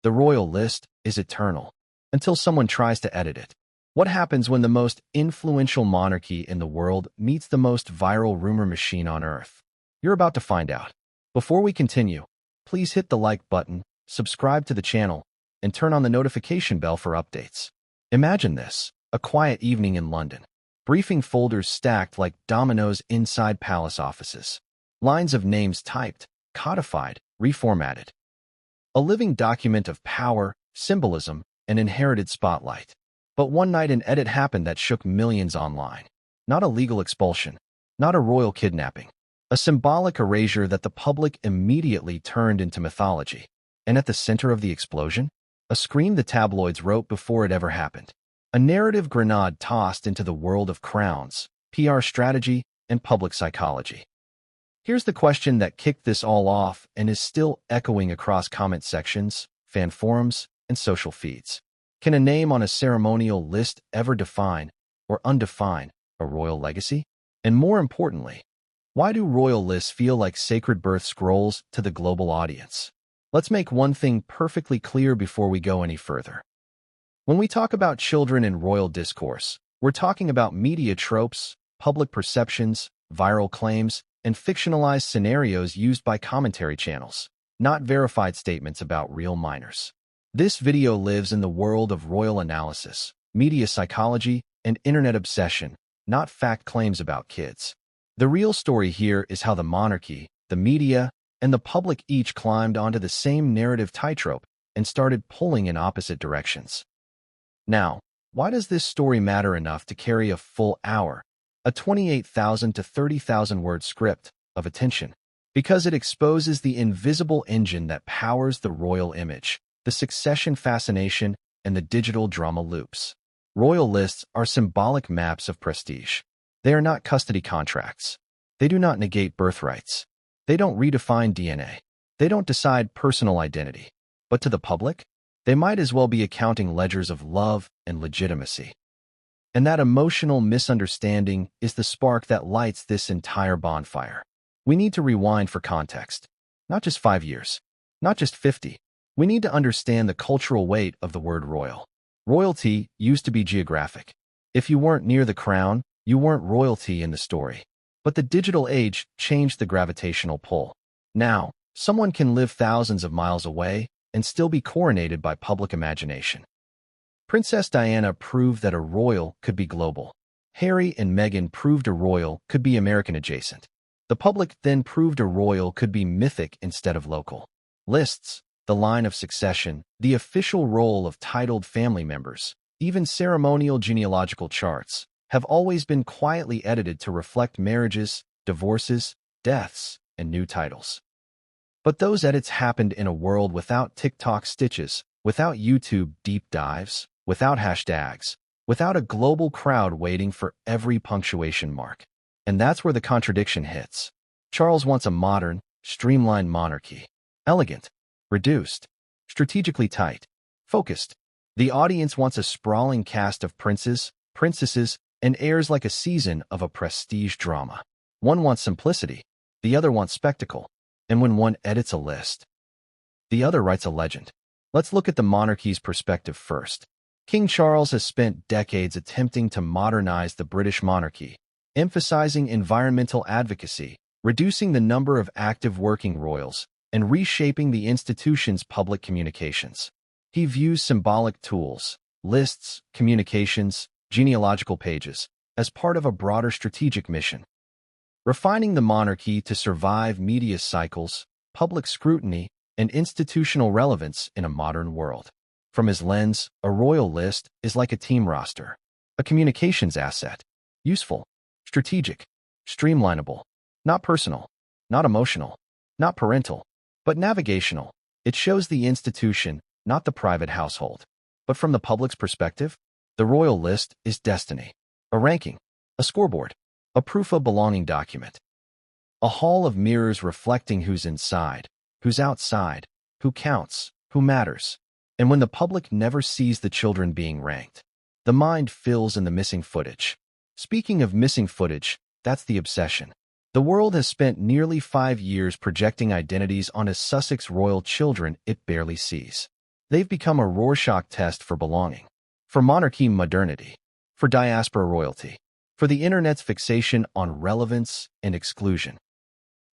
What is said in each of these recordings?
The royal list is eternal, until someone tries to edit it. What happens when the most influential monarchy in the world meets the most viral rumor machine on Earth? You're about to find out. Before we continue, please hit the like button, subscribe to the channel, and turn on the notification bell for updates. Imagine this, a quiet evening in London. Briefing folders stacked like dominoes inside palace offices. Lines of names typed, codified, reformatted. A living document of power, symbolism, and inherited spotlight. But one night an edit happened that shook millions online. Not a legal expulsion, not a royal kidnapping. A symbolic erasure that the public immediately turned into mythology. And at the center of the explosion, a scream the tabloids wrote before it ever happened. A narrative grenade tossed into the world of crowns, PR strategy, and public psychology. Here's the question that kicked this all off and is still echoing across comment sections, fan forums, and social feeds. Can a name on a ceremonial list ever define or undefine a royal legacy? And more importantly, why do royal lists feel like sacred birth scrolls to the global audience? Let's make one thing perfectly clear before we go any further. When we talk about children in royal discourse, we're talking about media tropes, public perceptions, viral claims, and fictionalized scenarios used by commentary channels, not verified statements about real minors. This video lives in the world of royal analysis, media psychology, and internet obsession, not fact claims about kids. The real story here is how the monarchy, the media, and the public each climbed onto the same narrative tightrope and started pulling in opposite directions. Now, why does this story matter enough to carry a full hour, a 28,000 to 30,000 word script, of attention? Because it exposes the invisible engine that powers the royal image, the succession fascination, and the digital drama loops. Royal lists are symbolic maps of prestige. They are not custody contracts. They do not negate birthrights. They don't redefine DNA. They don't decide personal identity. But to the public, they might as well be accounting ledgers of love and legitimacy. And that emotional misunderstanding is the spark that lights this entire bonfire. We need to rewind for context. Not just 5 years, not just 50. We need to understand the cultural weight of the word royal. Royalty used to be geographic. If you weren't near the crown, you weren't royalty in the story. But the digital age changed the gravitational pull. Now, someone can live thousands of miles away and still be coronated by public imagination. Princess Diana proved that a royal could be global. Harry and Meghan proved a royal could be American adjacent. The public then proved a royal could be mythic instead of local. Lists, the line of succession, the official role of titled family members, even ceremonial genealogical charts, have always been quietly edited to reflect marriages, divorces, deaths, and new titles. But those edits happened in a world without TikTok stitches, without YouTube deep dives, without hashtags, without a global crowd waiting for every punctuation mark. And that's where the contradiction hits. Charles wants a modern, streamlined monarchy. Elegant, reduced, strategically tight, focused. The audience wants a sprawling cast of princes, princesses, and heirs like a season of a prestige drama. One wants simplicity, the other wants spectacle. And when one edits a list, the other writes a legend. Let's look at the monarchy's perspective first. King Charles has spent decades attempting to modernize the British monarchy, emphasizing environmental advocacy, reducing the number of active working royals, and reshaping the institution's public communications. He views symbolic tools, lists, communications, genealogical pages, as part of a broader strategic mission. Refining the monarchy to survive media cycles, public scrutiny, and institutional relevance in a modern world. From his lens, a royal list is like a team roster, a communications asset, useful, strategic, streamlinable, not personal, not emotional, not parental, but navigational. It shows the institution, not the private household. But from the public's perspective, the royal list is destiny, a ranking, a scoreboard, a proof of belonging document, a hall of mirrors reflecting who's inside, who's outside, who counts, who matters. And when the public never sees the children being ranked, the mind fills in the missing footage. Speaking of missing footage, that's the obsession. The world has spent nearly 5 years projecting identities onto Sussex royal children it barely sees. They've become a Rorschach test for belonging, for monarchy modernity, for diaspora royalty, for the internet's fixation on relevance and exclusion.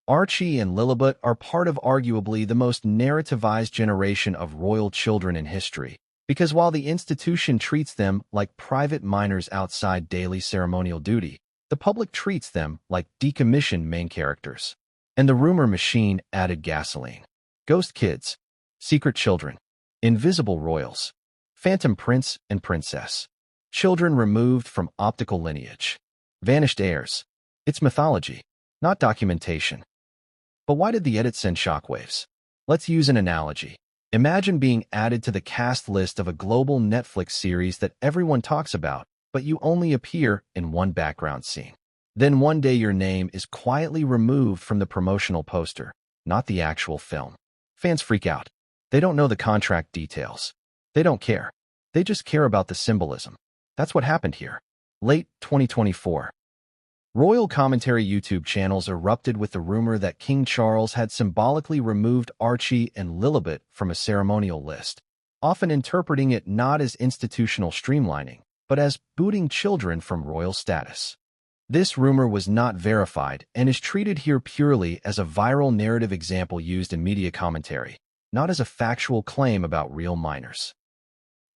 Archie and Lilibet are part of arguably the most narrativized generation of royal children in history, because while the institution treats them like private minors outside daily ceremonial duty, the public treats them like decommissioned main characters. And the rumor machine added gasoline. Ghost kids, secret children, invisible royals, phantom prince and princess, children removed from optical lineage, vanished heirs. It's mythology, not documentation. But why did the edit send shockwaves? Let's use an analogy. Imagine being added to the cast list of a global Netflix series that everyone talks about, but you only appear in one background scene. Then one day your name is quietly removed from the promotional poster, not the actual film. Fans freak out. They don't know the contract details. They don't care. They just care about the symbolism. That's what happened here. Late 2024. Royal commentary YouTube channels erupted with the rumor that King Charles had symbolically removed Archie and Lilibet from a ceremonial list, often interpreting it not as institutional streamlining, but as booting children from royal status. This rumor was not verified and is treated here purely as a viral narrative example used in media commentary, not as a factual claim about real minors.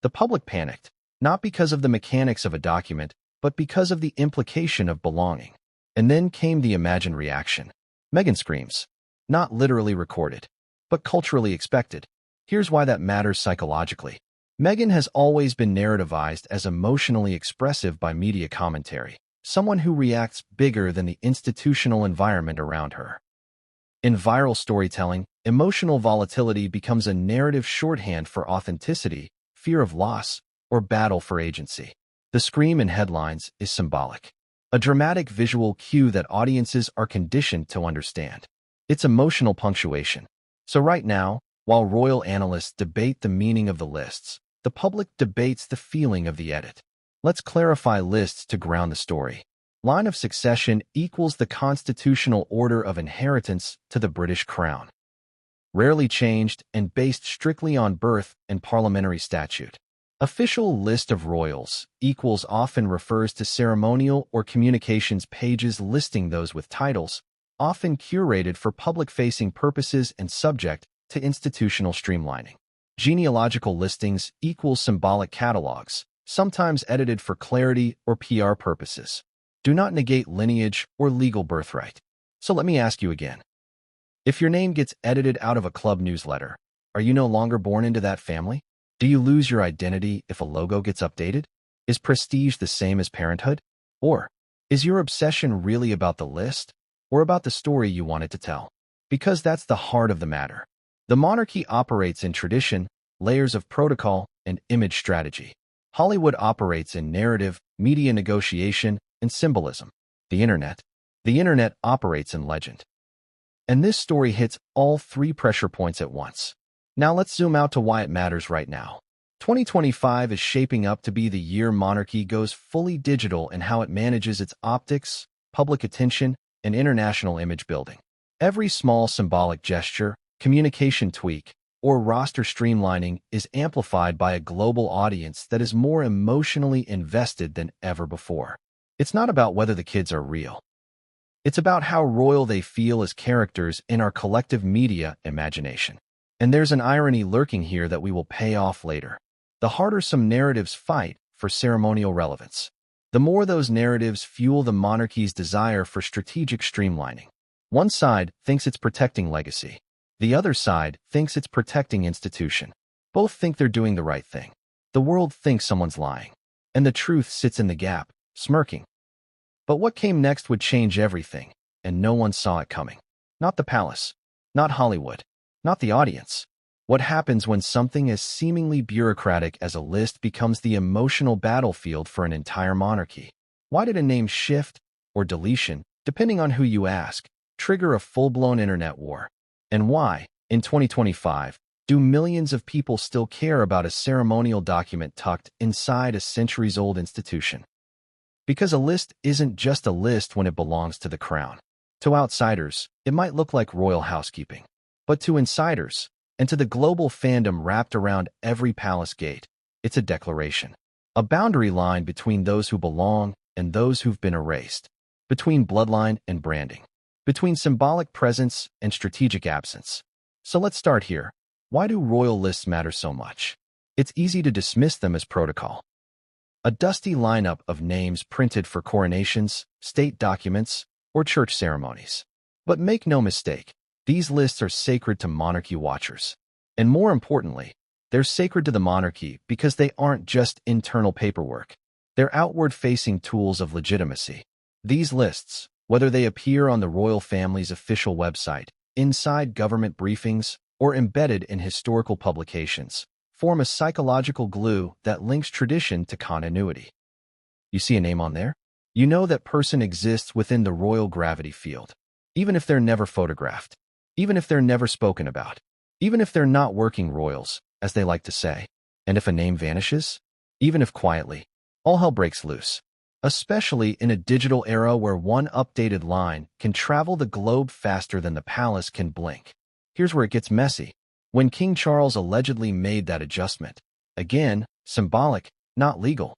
The public panicked, not because of the mechanics of a document, but because of the implication of belonging. And then came the imagined reaction. Meghan screams. Not literally recorded, but culturally expected. Here's why that matters psychologically. Meghan has always been narrativized as emotionally expressive by media commentary, someone who reacts bigger than the institutional environment around her. In viral storytelling, emotional volatility becomes a narrative shorthand for authenticity, fear of loss, or battle for agency. The scream in headlines is symbolic, a dramatic visual cue that audiences are conditioned to understand. It's emotional punctuation. So right now, while royal analysts debate the meaning of the lists, the public debates the feeling of the edit. Let's clarify lists to ground the story. Line of succession equals the constitutional order of inheritance to the British crown. Rarely changed and based strictly on birth and parliamentary statute. Official list of royals equals often refers to ceremonial or communications pages listing those with titles, often curated for public-facing purposes and subject to institutional streamlining. Genealogical listings equals symbolic catalogs, sometimes edited for clarity or PR purposes. Do not negate lineage or legal birthright. So let me ask you again. If your name gets edited out of a club newsletter, are you no longer born into that family? Do you lose your identity if a logo gets updated? Is prestige the same as parenthood? Or is your obsession really about the list or about the story you want it to tell? Because that's the heart of the matter. The monarchy operates in tradition, layers of protocol, and image strategy. Hollywood operates in narrative, media negotiation, and symbolism. The internet operates in legend. And this story hits all three pressure points at once. Now let's zoom out to why it matters right now. 2025 is shaping up to be the year monarchy goes fully digital in how it manages its optics, public attention, and international image building. Every small symbolic gesture, communication tweak, or roster streamlining is amplified by a global audience that is more emotionally invested than ever before. It's not about whether the kids are real. It's about how royal they feel as characters in our collective media imagination. And there's an irony lurking here that we will pay off later. The harder some narratives fight for ceremonial relevance, the more those narratives fuel the monarchy's desire for strategic streamlining. One side thinks it's protecting legacy. The other side thinks it's protecting institution. Both think they're doing the right thing. The world thinks someone's lying. And the truth sits in the gap, smirking. But what came next would change everything, and no one saw it coming. Not the palace. Not Hollywood. Not the audience. What happens when something as seemingly bureaucratic as a list becomes the emotional battlefield for an entire monarchy? Why did a name shift, or deletion, depending on who you ask, trigger a full-blown internet war? And why, in 2025, do millions of people still care about a ceremonial document tucked inside a centuries-old institution? Because a list isn't just a list when it belongs to the crown. To outsiders, it might look like royal housekeeping. But to insiders, And to the global fandom wrapped around every palace gate, it's a declaration. A boundary line between those who belong and those who've been erased. Between bloodline and branding. Between symbolic presence and strategic absence. So let's start here. Why do royal lists matter so much? It's easy to dismiss them as protocol. A dusty lineup of names printed for coronations, state documents, or church ceremonies. But make no mistake, these lists are sacred to monarchy watchers. And more importantly, they're sacred to the monarchy because they aren't just internal paperwork. They're outward-facing tools of legitimacy. These lists, whether they appear on the royal family's official website, inside government briefings, or embedded in historical publications, form a psychological glue that links tradition to continuity. You see a name on there? You know that person exists within the royal gravity field, even if they're never photographed, even if they're never spoken about, even if they're not working royals, as they like to say. And if a name vanishes, even if quietly, all hell breaks loose, especially in a digital era where one updated line can travel the globe faster than the palace can blink. Here's where it gets messy. When King Charles allegedly made that adjustment, again, symbolic, not legal,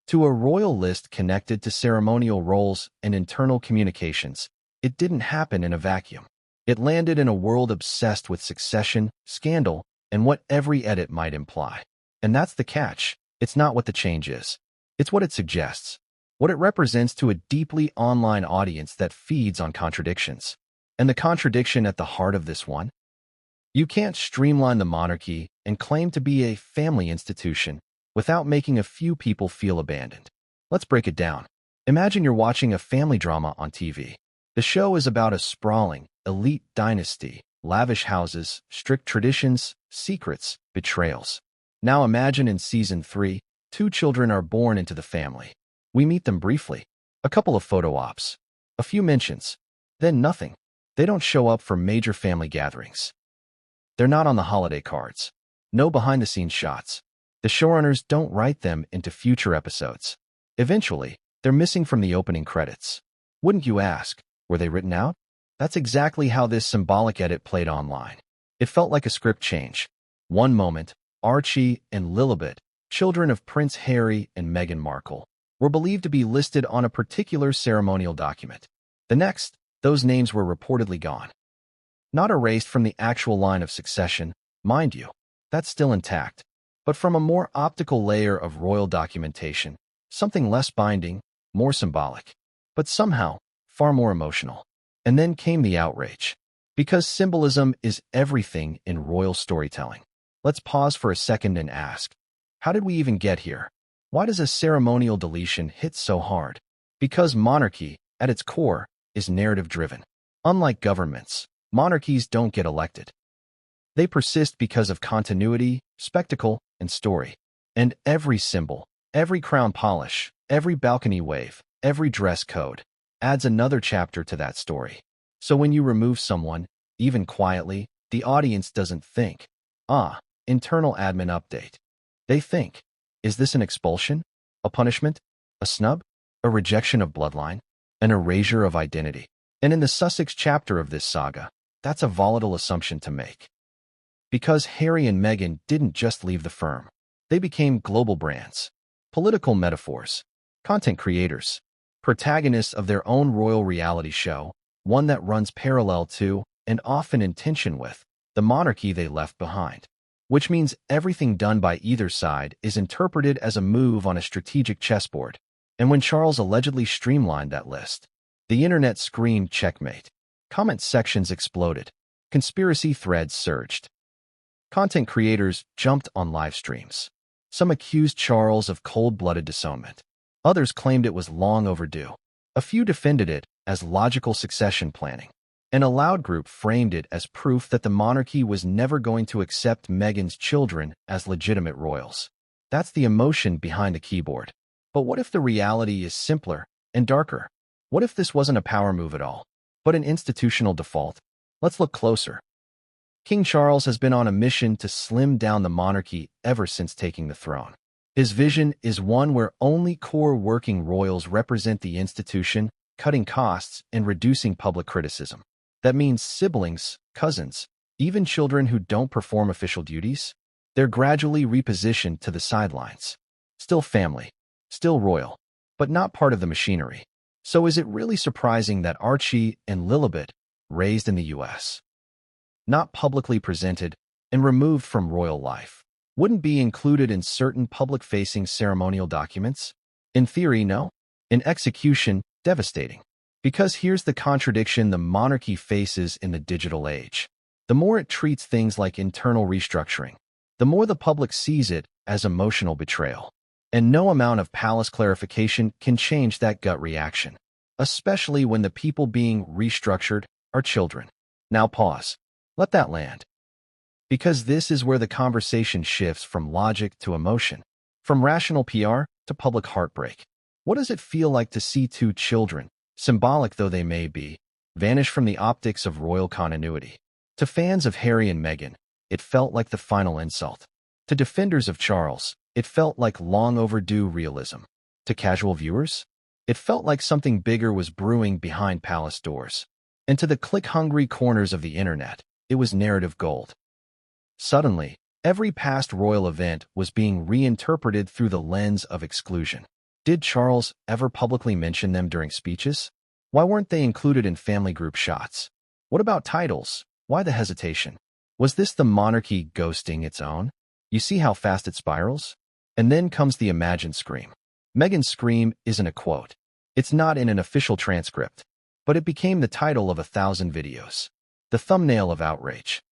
to a royal list connected to ceremonial roles and internal communications, it didn't happen in a vacuum. It landed in a world obsessed with succession, scandal, and what every edit might imply. And that's the catch. It's not what the change is. It's what it suggests, what it represents to a deeply online audience that feeds on contradictions. And the contradiction at the heart of this one? You can't streamline the monarchy and claim to be a family institution without making a few people feel abandoned. Let's break it down. Imagine you're watching a family drama on TV. The show is about a sprawling, elite dynasty, lavish houses, strict traditions, secrets, betrayals. Now imagine in season 3, 2 children are born into the family. We meet them briefly. A couple of photo ops. A few mentions. Then nothing. They don't show up for major family gatherings. They're not on the holiday cards. No behind-the-scenes shots. The showrunners don't write them into future episodes. Eventually, they're missing from the opening credits. Wouldn't you ask, were they written out? That's exactly how this symbolic edit played online. It felt like a script change. One moment, Archie and Lilibet, children of Prince Harry and Meghan Markle, were believed to be listed on a particular ceremonial document. The next, those names were reportedly gone. Not erased from the actual line of succession, mind you, that's still intact, but from a more optical layer of royal documentation, something less binding, more symbolic, but somehow far more emotional. And then came the outrage. Because symbolism is everything in royal storytelling. Let's pause for a second and ask, how did we even get here? Why does a ceremonial deletion hit so hard? Because monarchy, at its core, is narrative-driven. Unlike governments, monarchies don't get elected. They persist because of continuity, spectacle, and story. And every symbol, every crown polish, every balcony wave, every dress code, adds another chapter to that story. So when you remove someone, even quietly, the audience doesn't think, internal admin update. They think, is this an expulsion? A punishment? A snub? A rejection of bloodline? An erasure of identity? And in the Sussex chapter of this saga, that's a volatile assumption to make. Because Harry and Meghan didn't just leave the firm. They became global brands, political metaphors, content creators, protagonists of their own royal reality show, one that runs parallel to, and often in tension with, the monarchy they left behind. Which means everything done by either side is interpreted as a move on a strategic chessboard. And when Charles allegedly streamlined that list, the internet screamed checkmate. Comment sections exploded. Conspiracy threads surged. Content creators jumped on live streams. Some accused Charles of cold-blooded disownment. Others claimed it was long overdue. A few defended it as logical succession planning. And a loud group framed it as proof that the monarchy was never going to accept Meghan's children as legitimate royals. That's the emotion behind the keyboard. But what if the reality is simpler and darker? What if this wasn't a power move at all, but an institutional default? Let's look closer. King Charles has been on a mission to slim down the monarchy ever since taking the throne. His vision is one where only core working royals represent the institution, cutting costs and reducing public criticism. That means siblings, cousins, Even children who don't perform official duties, they're gradually repositioned to the sidelines. Still family, still royal, but not part of the machinery. So is it really surprising that Archie and Lilibet, raised in the US, not publicly presented and removed from royal life, wouldn't be included in certain public-facing ceremonial documents? In theory, no. In execution, devastating. Because here's the contradiction the monarchy faces in the digital age. The more it treats things like internal restructuring, the more the public sees it as emotional betrayal. And no amount of palace clarification can change that gut reaction, especially when the people being restructured are children. Now pause. Let that land. Because this is where the conversation shifts from logic to emotion, from rational PR to public heartbreak. What does it feel like to see two children, symbolic though they may be, vanish from the optics of royal continuity? To fans of Harry and Meghan, it felt like the final insult. To defenders of Charles, it felt like long overdue realism. To casual viewers, it felt like something bigger was brewing behind palace doors. And to the click-hungry corners of the internet, it was narrative gold. Suddenly, every past royal event was being reinterpreted through the lens of exclusion. Did Charles ever publicly mention them during speeches? Why weren't they included in family group shots? What about titles? Why the hesitation? Was this the monarchy ghosting its own? You see how fast it spirals? And then comes the imagined scream. Meghan's scream isn't a quote. It's not in an official transcript, but it became the title of 1,000 videos. The thumbnail of outrage.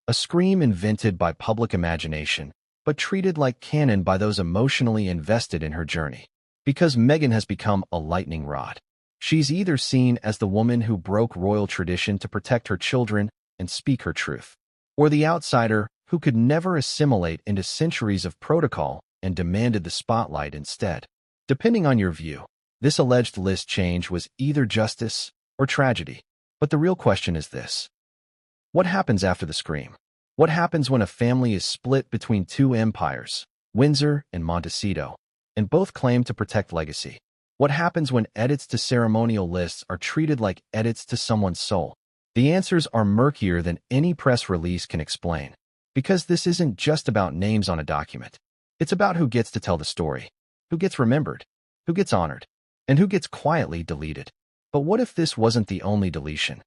A scream invented by public imagination, but treated like canon by those emotionally invested in her journey. Because Meghan has become a lightning rod. She's either seen as the woman who broke royal tradition to protect her children and speak her truth, or the outsider who could never assimilate into centuries of protocol and demanded the spotlight instead. Depending on your view, this alleged list change was either justice or tragedy. But the real question is this. What happens after the scream? What happens when a family is split between two empires, Windsor and Montecito, and both claim to protect legacy? What happens when edits to ceremonial lists are treated like edits to someone's soul? The answers are murkier than any press release can explain. Because this isn't just about names on a document. It's about who gets to tell the story, who gets remembered, who gets honored, and who gets quietly deleted. But what if this wasn't the only deletion?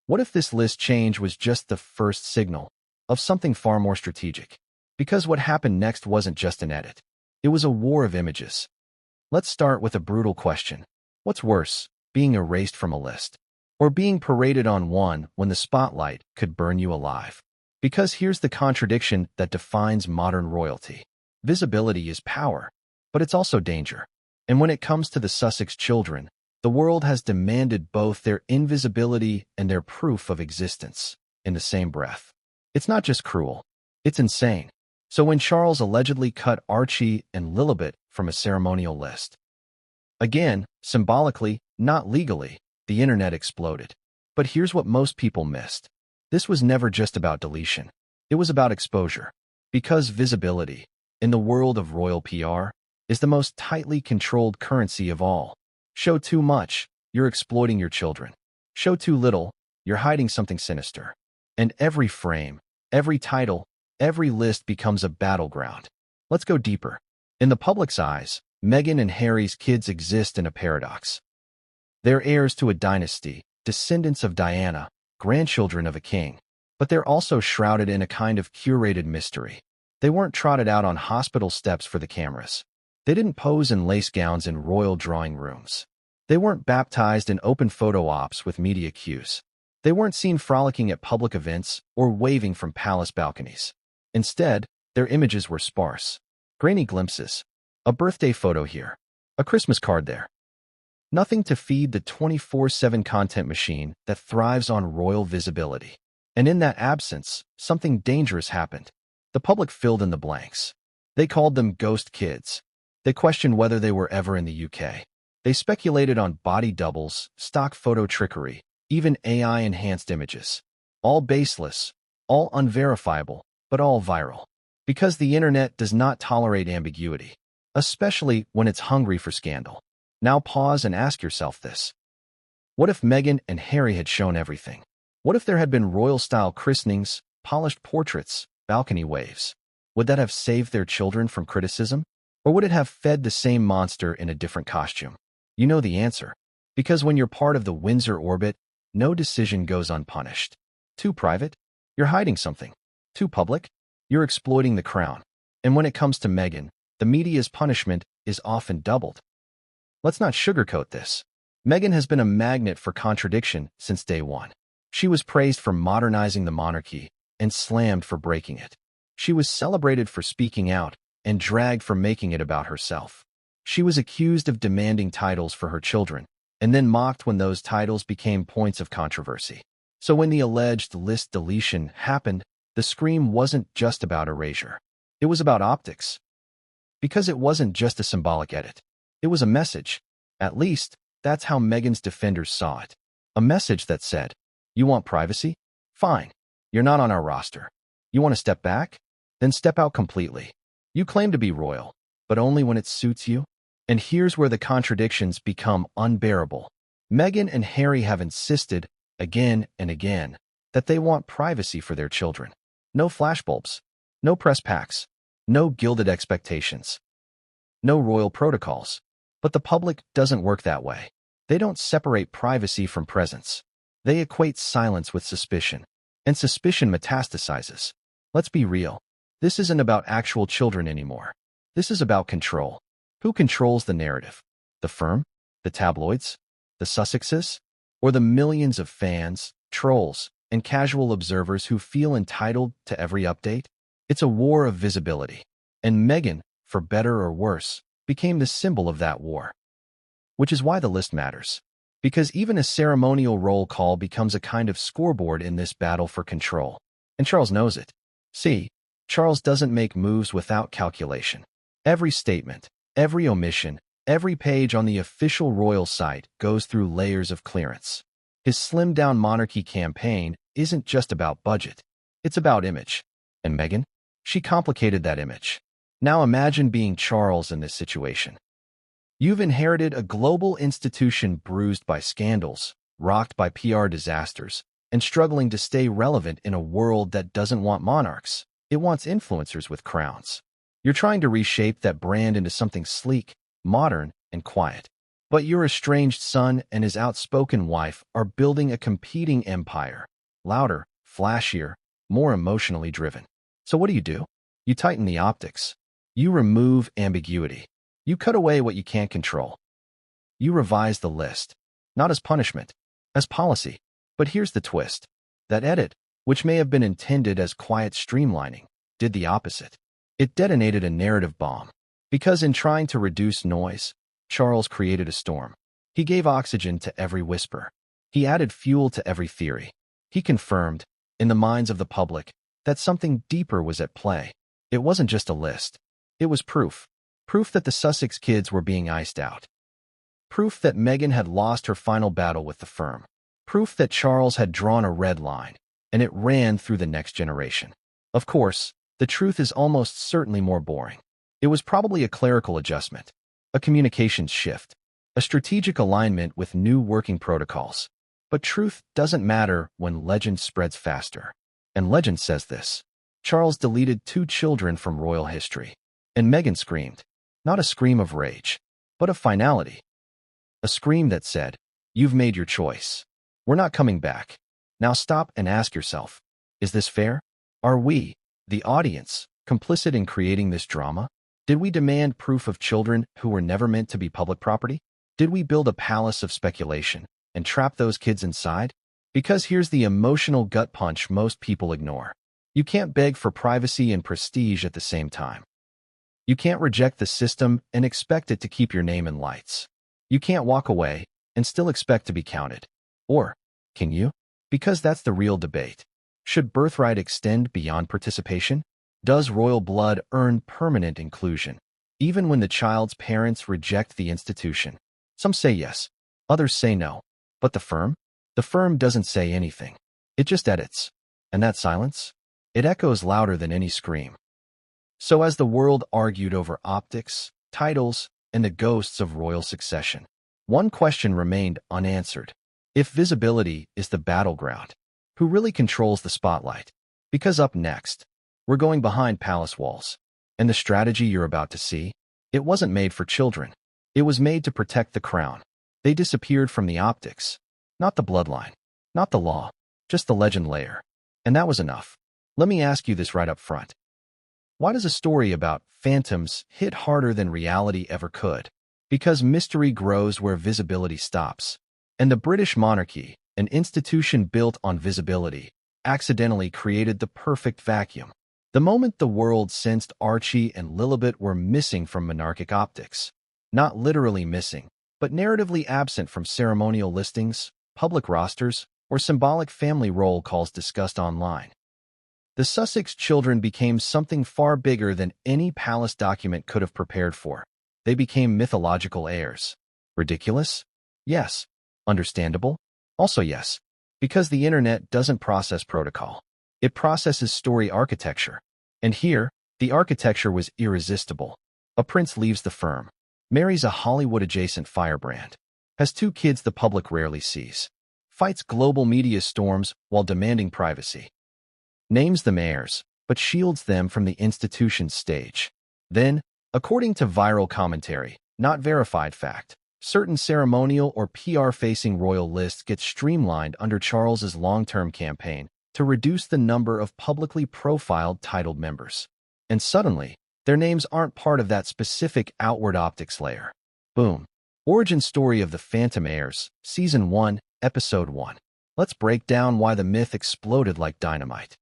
What if this list change was just the first signal of something far more strategic? Because what happened next wasn't just an edit. It was a war of images. Let's start with a brutal question. What's worse, being erased from a list, or being paraded on one when the spotlight could burn you alive? Because here's the contradiction that defines modern royalty. Visibility is power, but it's also danger. And when it comes to the Sussex children, the world has demanded both their invisibility and their proof of existence in the same breath. It's not just cruel, it's insane. So when Charles allegedly cut Archie and Lilibet from a ceremonial list, again, symbolically, not legally, the internet exploded. But here's what most people missed. This was never just about deletion. It was about exposure. Because visibility, in the world of royal PR, is the most tightly controlled currency of all. Show too much, you're exploiting your children. Show too little, you're hiding something sinister. And every frame, every title, every list becomes a battleground. Let's go deeper. In the public's eyes, Meghan and Harry's kids exist in a paradox. They're heirs to a dynasty, descendants of Diana, grandchildren of a king. But they're also shrouded in a kind of curated mystery. They weren't trotted out on hospital steps for the cameras. They didn't pose in lace gowns in royal drawing rooms. They weren't baptized in open photo ops with media cues. They weren't seen frolicking at public events or waving from palace balconies. Instead, their images were sparse. Grainy glimpses. A birthday photo here. A Christmas card there. Nothing to feed the 24/7 content machine that thrives on royal visibility. And in that absence, something dangerous happened. The public filled in the blanks. They called them ghost kids. They questioned whether they were ever in the UK. They speculated on body doubles, stock photo trickery, even AI-enhanced images. All baseless, all unverifiable, but all viral. Because the internet does not tolerate ambiguity, especially when it's hungry for scandal. Now pause and ask yourself this. What if Meghan and Harry had shown everything? What if there had been royal-style christenings, polished portraits, balcony waves? Would that have saved their children from criticism? Or would it have fed the same monster in a different costume? You know the answer. Because when you're part of the Windsor orbit, no decision goes unpunished. Too private? You're hiding something. Too public? You're exploiting the crown. And when it comes to Meghan, the media's punishment is often doubled. Let's not sugarcoat this. Meghan has been a magnet for contradiction since day one. She was praised for modernizing the monarchy and slammed for breaking it. She was celebrated for speaking out and dragged for making it about herself. She was accused of demanding titles for her children and then mocked when those titles became points of controversy. So when the alleged list deletion happened, the scream wasn't just about erasure. It was about optics. Because it wasn't just a symbolic edit. It was a message. At least, that's how Meghan's defenders saw it. A message that said, "You want privacy? Fine. You're not on our roster. You want to step back? Then step out completely. You claim to be royal, but only when it suits you." And here's where the contradictions become unbearable. Meghan and Harry have insisted, again and again, that they want privacy for their children. No flashbulbs, no press packs, no gilded expectations, no royal protocols. But the public doesn't work that way. They don't separate privacy from presence. They equate silence with suspicion, and suspicion metastasizes. Let's be real. This isn't about actual children anymore. This is about control. Who controls the narrative? The firm? The tabloids? The Sussexes? Or the millions of fans, trolls, and casual observers who feel entitled to every update? It's a war of visibility. And Meghan, for better or worse, became the symbol of that war. Which is why the list matters. Because even a ceremonial roll call becomes a kind of scoreboard in this battle for control. And Charles knows it. See, Charles doesn't make moves without calculation. Every statement, every omission, every page on the official royal site goes through layers of clearance. His slimmed-down monarchy campaign isn't just about budget. It's about image. And Meghan? She complicated that image. Now imagine being Charles in this situation. You've inherited a global institution bruised by scandals, rocked by PR disasters, and struggling to stay relevant in a world that doesn't want monarchs. It wants influencers with crowns. You're trying to reshape that brand into something sleek, modern, and quiet. But your estranged son and his outspoken wife are building a competing empire. Louder, flashier, more emotionally driven. So what do? You tighten the optics. You remove ambiguity. You cut away what you can't control. You revise the list, not as punishment, as policy. But here's the twist. That edit, which may have been intended as quiet streamlining, did the opposite. It detonated a narrative bomb. Because in trying to reduce noise, Charles created a storm. He gave oxygen to every whisper. He added fuel to every theory. He confirmed, in the minds of the public, that something deeper was at play. It wasn't just a list. It was proof. Proof that the Sussex kids were being iced out. Proof that Meghan had lost her final battle with the firm. Proof that Charles had drawn a red line, and it ran through the next generation. Of course, the truth is almost certainly more boring. It was probably a clerical adjustment, a communications shift, a strategic alignment with new working protocols. But truth doesn't matter when legend spreads faster. And legend says this. Charles deleted 2 children from royal history. And Meghan screamed, not a scream of rage, but of finality. A scream that said, "You've made your choice. We're not coming back. Now stop and ask yourself, is this fair? Are we, the audience, complicit in creating this drama? Did we demand proof of children who were never meant to be public property? Did we build a palace of speculation and trap those kids inside? Because here's the emotional gut punch most people ignore. You can't beg for privacy and prestige at the same time. You can't reject the system and expect it to keep your name in lights. You can't walk away and still expect to be counted. Or, can you? Because that's the real debate. Should birthright extend beyond participation? Does royal blood earn permanent inclusion, even when the child's parents reject the institution? Some say yes, others say no. But the firm? The firm doesn't say anything. It just edits. And that silence? It echoes louder than any scream. So as the world argued over optics, titles, and the ghosts of royal succession, one question remained unanswered. If visibility is the battleground, Who really controls the spotlight? Because up next, we're going behind palace walls. And the strategy you're about to see, it wasn't made for children. It was made to protect the crown. They disappeared from the optics, not the bloodline, not the law, just the legend layer. And that was enough. Let me ask you this right up front. Why does a story about phantoms hit harder than reality ever could? Because mystery grows where visibility stops. And the British monarchy, an institution built on visibility, accidentally created the perfect vacuum. The moment the world sensed Archie and Lilibet were missing from monarchic optics, not literally missing, but narratively absent from ceremonial listings, public rosters, or symbolic family roll calls discussed online, the Sussex children became something far bigger than any palace document could have prepared for. They became mythological heirs. Ridiculous? Yes. Understandable? Also yes. Because the internet doesn't process protocol. It processes story architecture. And here, the architecture was irresistible. A prince leaves the firm, marries a Hollywood-adjacent firebrand, has 2 kids the public rarely sees, fights global media storms while demanding privacy, names them heirs, but shields them from the institution's stage. Then, according to viral commentary, not verified fact, certain ceremonial or PR-facing royal lists get streamlined under Charles's long-term campaign to reduce the number of publicly profiled titled members. And suddenly, their names aren't part of that specific outward optics layer. Boom. Origin story of the Phantom Heirs, Season 1, Episode 1. Let's break down why the myth exploded like dynamite.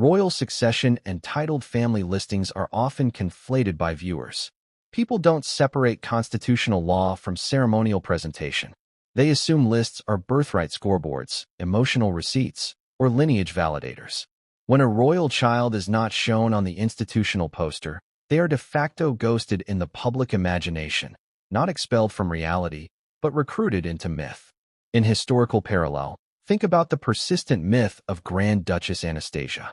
Royal succession and titled family listings are often conflated by viewers. People don't separate constitutional law from ceremonial presentation. They assume lists are birthright scoreboards, emotional receipts, or lineage validators. When a royal child is not shown on the institutional poster, they are de facto ghosted in the public imagination, not expelled from reality, but recruited into myth. In historical parallel, think about the persistent myth of Grand Duchess Anastasia.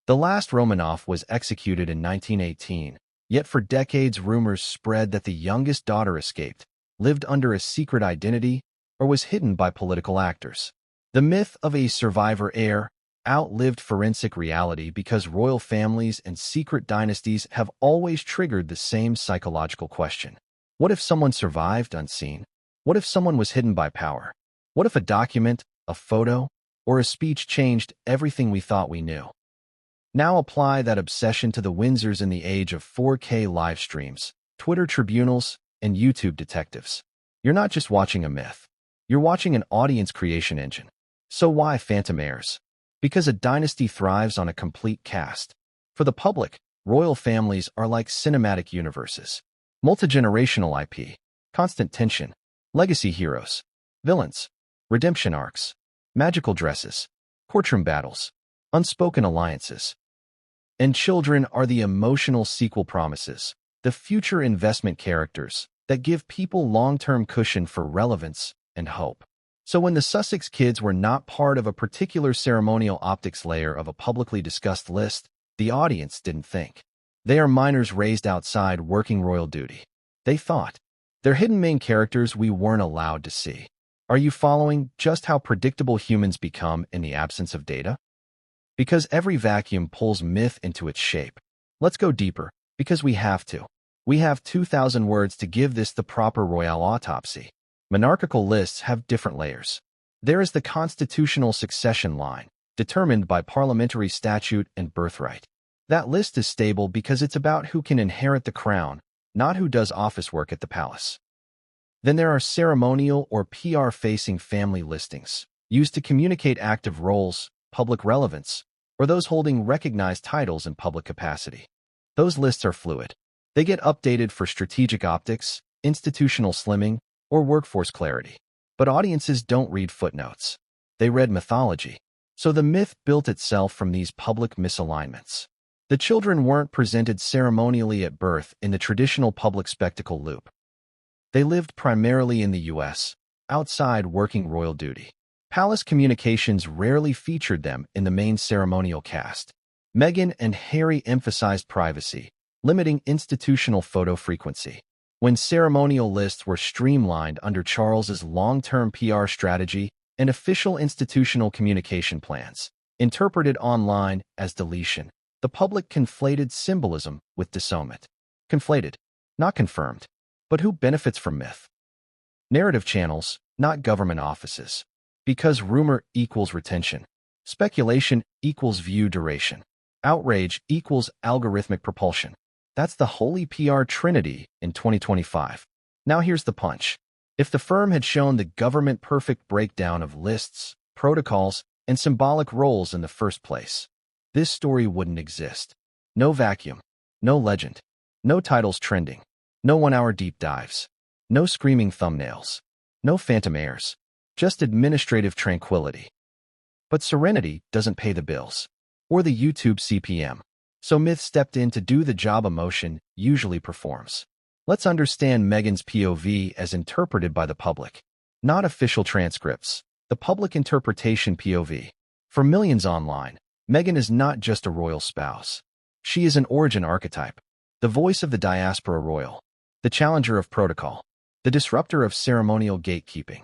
The last Romanov was executed in 1918, yet for decades rumors spread that the youngest daughter escaped, lived under a secret identity, or was hidden by political actors. The myth of a survivor heir outlived forensic reality because royal families and secret dynasties have always triggered the same psychological question. What if someone survived unseen? What if someone was hidden by power? What if a document, a photo, or a speech changed everything we thought we knew? Now apply that obsession to the Windsors in the age of 4K live streams, Twitter tribunals, and YouTube detectives. You're not just watching a myth. You're watching an audience creation engine. So why Phantom Heirs? Because a dynasty thrives on a complete cast. For the public, royal families are like cinematic universes. Multi-generational IP, constant tension, legacy heroes, villains, redemption arcs, magical dresses, courtroom battles, unspoken alliances. And children are the emotional sequel promises, the future investment characters that give people long-term cushion for relevance and hope. So when the Sussex kids were not part of a particular ceremonial optics layer of a publicly discussed list, the audience didn't think. They are minors raised outside working royal duty. They thought. They're hidden main characters we weren't allowed to see. Are you following just how predictable humans become in the absence of data? Because every vacuum pulls myth into its shape. Let's go deeper, because we have to. We have 2,000 words to give this the proper royal autopsy. Monarchical lists have different layers. There is the constitutional succession line, determined by parliamentary statute and birthright. That list is stable because it's about who can inherit the crown, not who does office work at the palace. Then there are ceremonial or PR-facing family listings, used to communicate active roles, public relevance, or those holding recognized titles in public capacity. Those lists are fluid. They get updated for strategic optics, institutional slimming, or workforce clarity. But audiences don't read footnotes. They read mythology. So the myth built itself from these public misalignments. The children weren't presented ceremonially at birth in the traditional public spectacle loop. They lived primarily in the U.S., outside working royal duty. Palace communications rarely featured them in the main ceremonial cast. Meghan and Harry emphasized privacy, limiting institutional photo frequency. When ceremonial lists were streamlined under Charles's long-term PR strategy, and official institutional communication plans, interpreted online as deletion. The public conflated symbolism with dissonant. Conflated, not confirmed. But who benefits from myth? Narrative channels, not government offices. Because rumor equals retention. Speculation equals view duration. Outrage equals algorithmic propulsion. That's the holy PR trinity in 2025. Now here's the punch. If the firm had shown the government-perfect breakdown of lists, protocols, and symbolic roles in the first place, this story wouldn't exist. No vacuum, no legend, no titles trending, no one-hour deep dives, no screaming thumbnails, no phantom airs, just administrative tranquility. But serenity doesn't pay the bills, or the YouTube CPM. So myth stepped in to do the job emotion usually performs. Let's understand Meghan's POV as interpreted by the public, not official transcripts, the public interpretation POV. For millions online, Meghan is not just a royal spouse. She is an origin archetype, the voice of the diaspora royal, the challenger of protocol, the disruptor of ceremonial gatekeeping.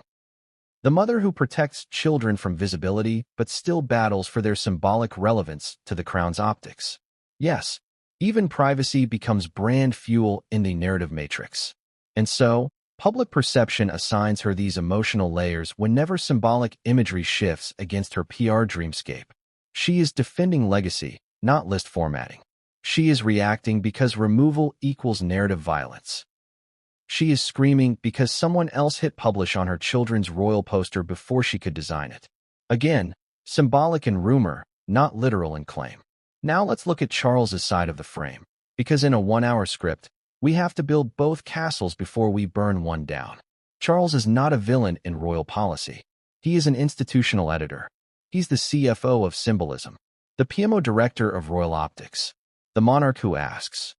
The mother who protects children from visibility but still battles for their symbolic relevance to the crown's optics. Yes, even privacy becomes brand fuel in the narrative matrix. And so, public perception assigns her these emotional layers whenever symbolic imagery shifts against her PR dreamscape. She is defending legacy, not list formatting. She is reacting because removal equals narrative violence. She is screaming because someone else hit publish on her children's royal poster before she could design it. Again, symbolic in rumor, not literal in claim. Now let's look at Charles's side of the frame, because in a one-hour script, we have to build both castles before we burn one down. Charles is not a villain in royal policy. He is an institutional editor. He's the CFO of symbolism, the PMO director of royal optics, the monarch who asks,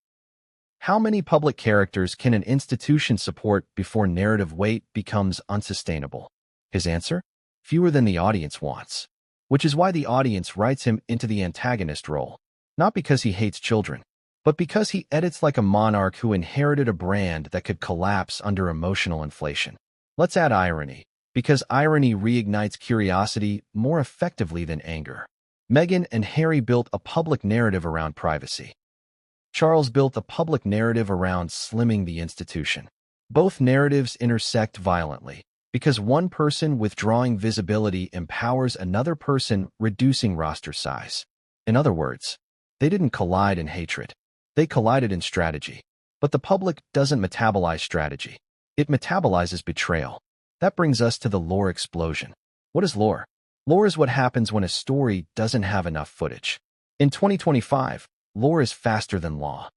how many public characters can an institution support before narrative weight becomes unsustainable? His answer? Fewer than the audience wants. Which is why the audience writes him into the antagonist role, not because he hates children, but because he edits like a monarch who inherited a brand that could collapse under emotional inflation. Let's add irony, because irony reignites curiosity more effectively than anger. Meghan and Harry built a public narrative around privacy. Charles built a public narrative around slimming the institution. Both narratives intersect violently, because one person withdrawing visibility empowers another person reducing roster size. In other words, they didn't collide in hatred. They collided in strategy. But the public doesn't metabolize strategy. It metabolizes betrayal. That brings us to the lore explosion. What is lore? Lore is what happens when a story doesn't have enough footage. In 2025, lore is faster than law.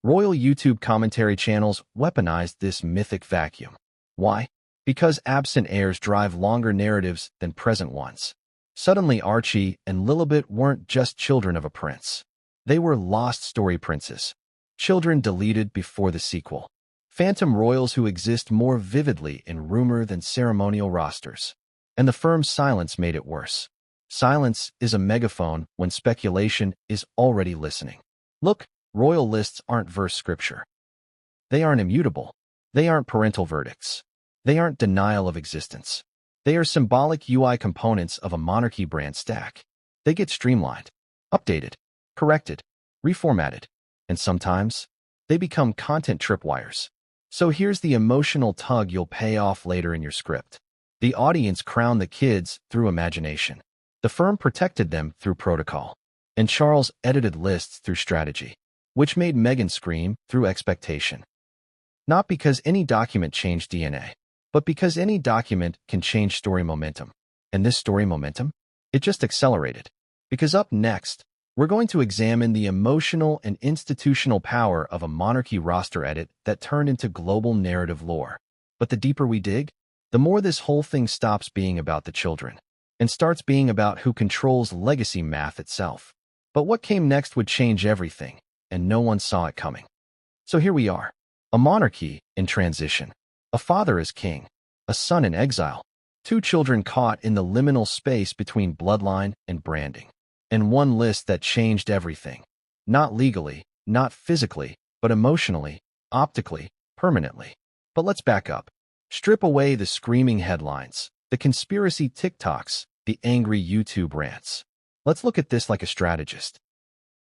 Royal YouTube commentary channels weaponized this mythic vacuum. Why? Because absent heirs drive longer narratives than present ones. Suddenly Archie and Lilibet weren't just children of a prince. They were lost story princes. Children deleted before the sequel. Phantom royals who exist more vividly in rumor than ceremonial rosters. And the firm's silence made it worse. Silence is a megaphone when speculation is already listening. Look, royal lists aren't verse scripture. They aren't immutable. They aren't parental verdicts. They aren't denial of existence. They are symbolic UI components of a monarchy brand stack. They get streamlined, updated, corrected, reformatted, and sometimes they become content tripwires. So here's the emotional tug you'll pay off later in your script. The audience crowned the kids through imagination. The firm protected them through protocol. And Charles edited lists through strategy, which made Meghan scream through expectation. Not because any document changed DNA, but because any document can change story momentum. And this story momentum? It just accelerated. Because up next, we're going to examine the emotional and institutional power of a monarchy roster edit that turned into global narrative lore. But the deeper we dig, the more this whole thing stops being about the children and starts being about who controls legacy math itself. But what came next would change everything, and no one saw it coming. So here we are, a monarchy in transition. A father as king, a son in exile, two children caught in the liminal space between bloodline and branding, and one list that changed everything. Not legally, not physically, but emotionally, optically, permanently. But let's back up. Strip away the screaming headlines, the conspiracy TikToks, the angry YouTube rants. Let's look at this like a strategist.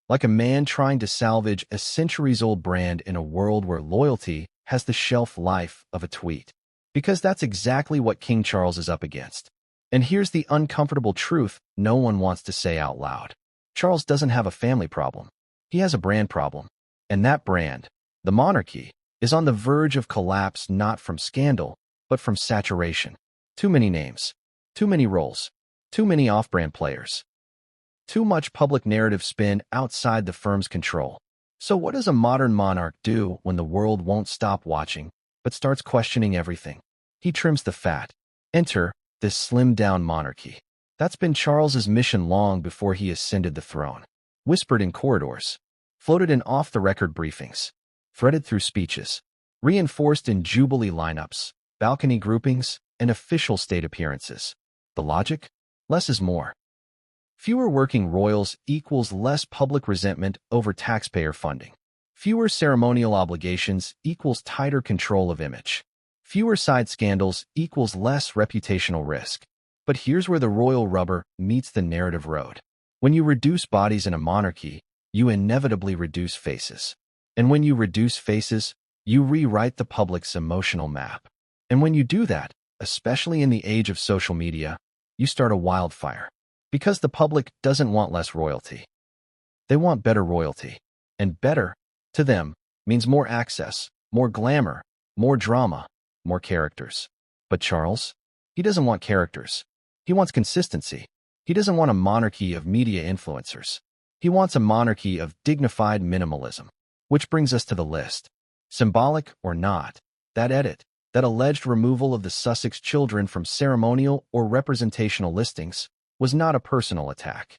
Like a man trying to salvage a centuries-old brand in a world where loyalty has the shelf life of a tweet. Because that's exactly what King Charles is up against. And here's the uncomfortable truth no one wants to say out loud. Charles doesn't have a family problem. He has a brand problem. And that brand, the monarchy, is on the verge of collapse not from scandal, but from saturation. Too many names. Too many roles. Too many off-brand players. Too much public narrative spin outside the firm's control. So what does a modern monarch do when the world won't stop watching, but starts questioning everything? He trims the fat. Enter this slimmed-down monarchy. That's been Charles's mission long before he ascended the throne. Whispered in corridors, floated in off-the-record briefings, threaded through speeches, reinforced in jubilee lineups, balcony groupings, and official state appearances. The logic? Less is more. Fewer working royals equals less public resentment over taxpayer funding. Fewer ceremonial obligations equals tighter control of image. Fewer side scandals equals less reputational risk. But here's where the royal rubber meets the narrative road. When you reduce bodies in a monarchy, you inevitably reduce faces. And when you reduce faces, you rewrite the public's emotional map. And when you do that, especially in the age of social media, you start a wildfire. Because the public doesn't want less royalty. They want better royalty. And better, to them, means more access, more glamour, more drama, more characters. But Charles? He doesn't want characters. He wants consistency. He doesn't want a monarchy of media influencers. He wants a monarchy of dignified minimalism. Which brings us to the list. Symbolic or not, that edit, that alleged removal of the Sussex children from ceremonial or representational listings, was not a personal attack.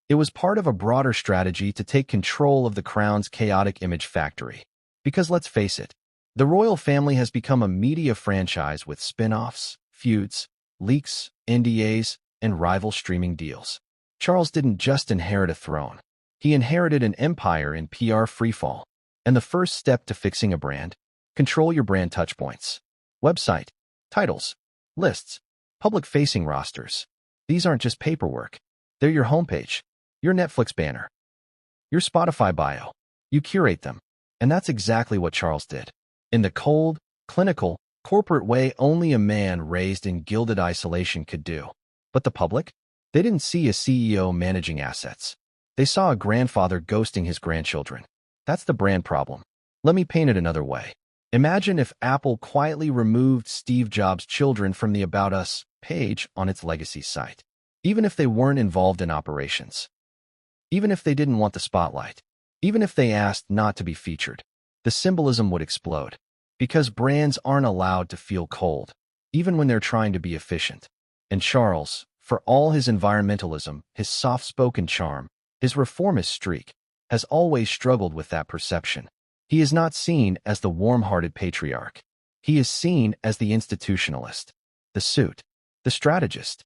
It was part of a broader strategy to take control of the crown's chaotic image factory. Because let's face it, the royal family has become a media franchise with spin-offs, feuds, leaks, NDAs, and rival streaming deals. Charles didn't just inherit a throne. He inherited an empire in PR freefall. And the first step to fixing a brand? Control your brand touchpoints. Website, titles, lists, public-facing rosters. These aren't just paperwork. They're your homepage, your Netflix banner, your Spotify bio. You curate them. And that's exactly what Charles did. In the cold, clinical, corporate way only a man raised in gilded isolation could do. But the public? They didn't see a CEO managing assets. They saw a grandfather ghosting his grandchildren. That's the brand problem. Let me paint it another way. Imagine if Apple quietly removed Steve Jobs' children from the About Us page on its legacy site. Even if they weren't involved in operations. Even if they didn't want the spotlight. Even if they asked not to be featured. The symbolism would explode. Because brands aren't allowed to feel cold, even when they're trying to be efficient. And Charles, for all his environmentalism, his soft-spoken charm, his reformist streak, has always struggled with that perception. He is not seen as the warm-hearted patriarch. He is seen as the institutionalist, the suit, the strategist,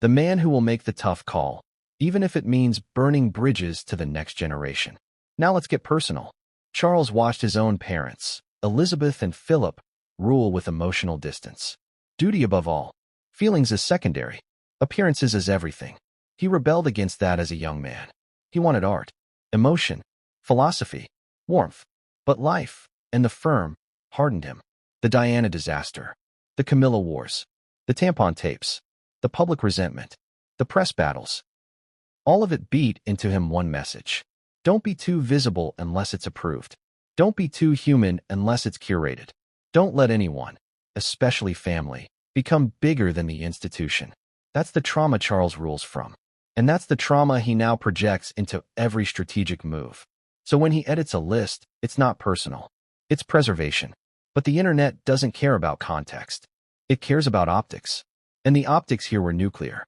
the man who will make the tough call, even if it means burning bridges to the next generation. Now let's get personal. Charles watched his own parents, Elizabeth and Philip, rule with emotional distance. Duty above all. Feelings as secondary. Appearances as everything. He rebelled against that as a young man. He wanted art, emotion, philosophy, warmth. But life, and the firm, hardened him. The Diana disaster, the Camilla wars, the tampon tapes, the public resentment, the press battles. All of it beat into him one message. Don't be too visible unless it's approved. Don't be too human unless it's curated. Don't let anyone, especially family, become bigger than the institution. That's the trauma Charles rules from. And that's the trauma he now projects into every strategic move. So when he edits a list, it's not personal. It's preservation. But the internet doesn't care about context. It cares about optics. And the optics here were nuclear.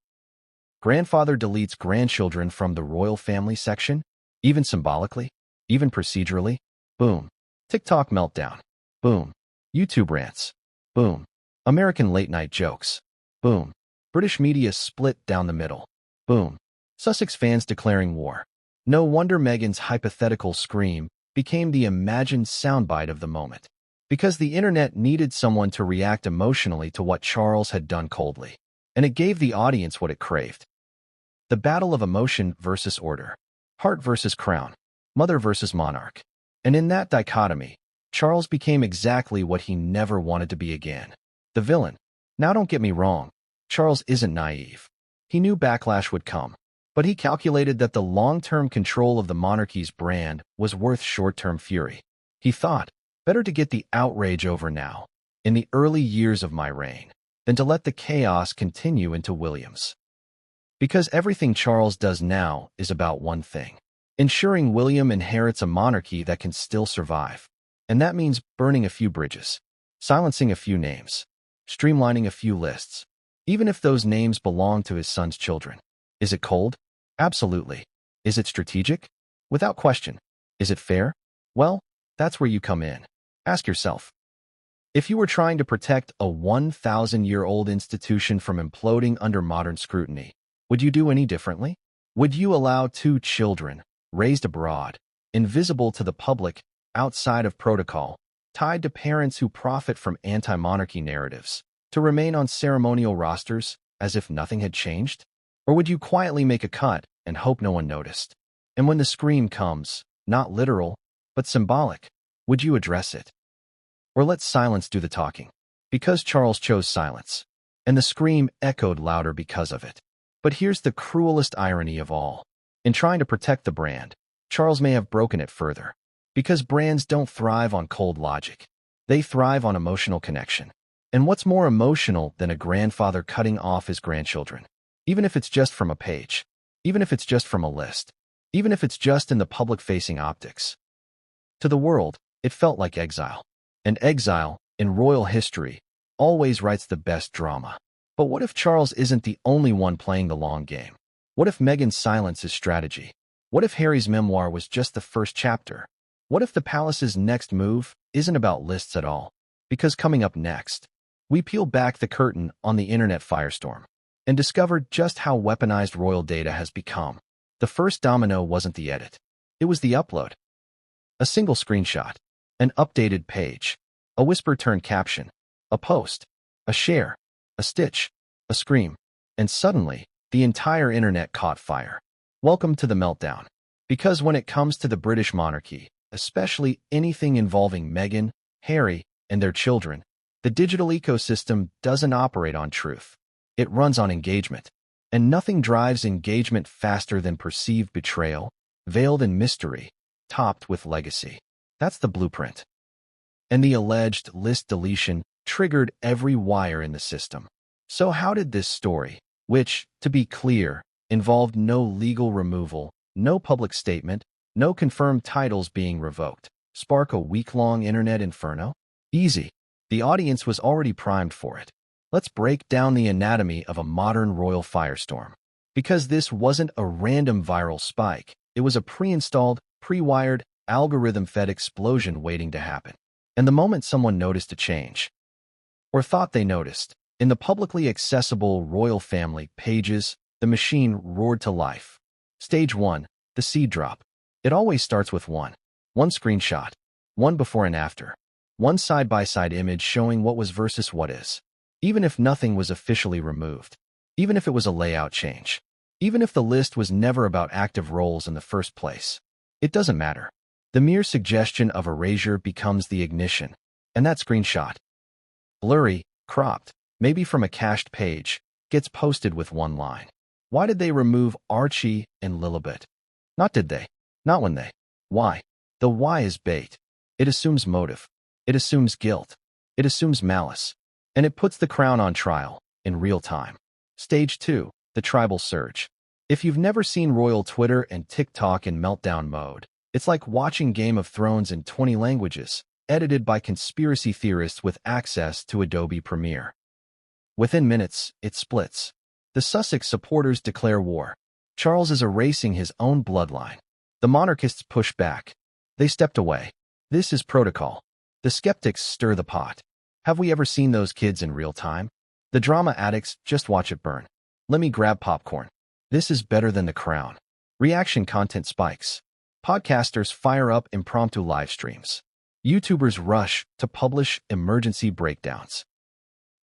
Grandfather deletes grandchildren from the royal family section, even symbolically, even procedurally. Boom. TikTok meltdown. Boom. YouTube rants. Boom. American late-night jokes. Boom. British media split down the middle. Boom. Sussex fans declaring war. No wonder Meghan's hypothetical scream became the imagined soundbite of the moment. Because the internet needed someone to react emotionally to what Charles had done coldly. And it gave the audience what it craved. The battle of emotion versus order. Heart versus crown. Mother versus monarch. And in that dichotomy, Charles became exactly what he never wanted to be again. The villain. Now don't get me wrong, Charles isn't naive. He knew backlash would come, but he calculated that the long-term control of the monarchy's brand was worth short-term fury. He thought, better to get the outrage over now, in the early years of my reign, than to let the chaos continue into William's. Because everything Charles does now is about one thing: ensuring William inherits a monarchy that can still survive. And that means burning a few bridges, silencing a few names, streamlining a few lists, even if those names belong to his son's children. Is it cold? Absolutely. Is it strategic? Without question. Is it fair? Well, that's where you come in. Ask yourself, if you were trying to protect a 1,000-year-old institution from imploding under modern scrutiny, would you do any differently? Would you allow two children, raised abroad, invisible to the public, outside of protocol, tied to parents who profit from anti-monarchy narratives, to remain on ceremonial rosters as if nothing had changed? Or would you quietly make a cut and hope no one noticed? And when the scream comes, not literal, but symbolic, would you address it? Or let silence do the talking? Because Charles chose silence, and the scream echoed louder because of it. But here's the cruelest irony of all. In trying to protect the brand, Charles may have broken it further. Because brands don't thrive on cold logic. They thrive on emotional connection. And what's more emotional than a grandfather cutting off his grandchildren? Even if it's just from a page. Even if it's just from a list. Even if it's just in the public-facing optics. To the world, it felt like exile. And exile, in royal history, always writes the best drama. But what if Charles isn't the only one playing the long game? What if Meghan's silence is strategy? What if Harry's memoir was just the first chapter? What if the palace's next move isn't about lists at all? Because coming up next, we peel back the curtain on the internet firestorm and discover just how weaponized royal data has become. The first domino wasn't the edit. It was the upload. A single screenshot, an updated page, a whisper-turned caption, a post, a share, a stitch, a scream, and suddenly, the entire internet caught fire. Welcome to the meltdown. Because when it comes to the British monarchy, especially anything involving Meghan, Harry, and their children, the digital ecosystem doesn't operate on truth. It runs on engagement. And nothing drives engagement faster than perceived betrayal, veiled in mystery, topped with legacy. That's the blueprint. And the alleged list deletion triggered every wire in the system. So how did this story, which, to be clear, involved no legal removal, no public statement, no confirmed titles being revoked, spark a week-long internet inferno? Easy. The audience was already primed for it. Let's break down the anatomy of a modern royal firestorm. Because this wasn't a random viral spike. It was a pre-installed, pre-wired, algorithm-fed explosion waiting to happen. And the moment someone noticed a change, or thought they noticed, in the publicly accessible royal family pages, the machine roared to life. Stage 1, the seed drop. It always starts with one screenshot, one before and after, one side-by-side image showing what was versus what is. Even if nothing was officially removed, even if it was a layout change, even if the list was never about active roles in the first place, it doesn't matter. The mere suggestion of erasure becomes the ignition, and that screenshot, blurry, cropped, maybe from a cached page, gets posted with one line. Why did they remove Archie and Lilibet? Not did they. Not when they. Why? The why is bait. It assumes motive. It assumes guilt. It assumes malice. And it puts the crown on trial, in real time. Stage 2, the tribal surge. If you've never seen royal Twitter and TikTok in meltdown mode, it's like watching Game of Thrones in 20 languages, edited by conspiracy theorists with access to Adobe Premiere. Within minutes, it splits. The Sussex supporters declare war. Charles is erasing his own bloodline. The monarchists push back. They stepped away. This is protocol. The skeptics stir the pot. Have we ever seen those kids in real time? The drama addicts just watch it burn. Let me grab popcorn. This is better than The Crown. Reaction content spikes. Podcasters fire up impromptu live streams. YouTubers rush to publish emergency breakdowns.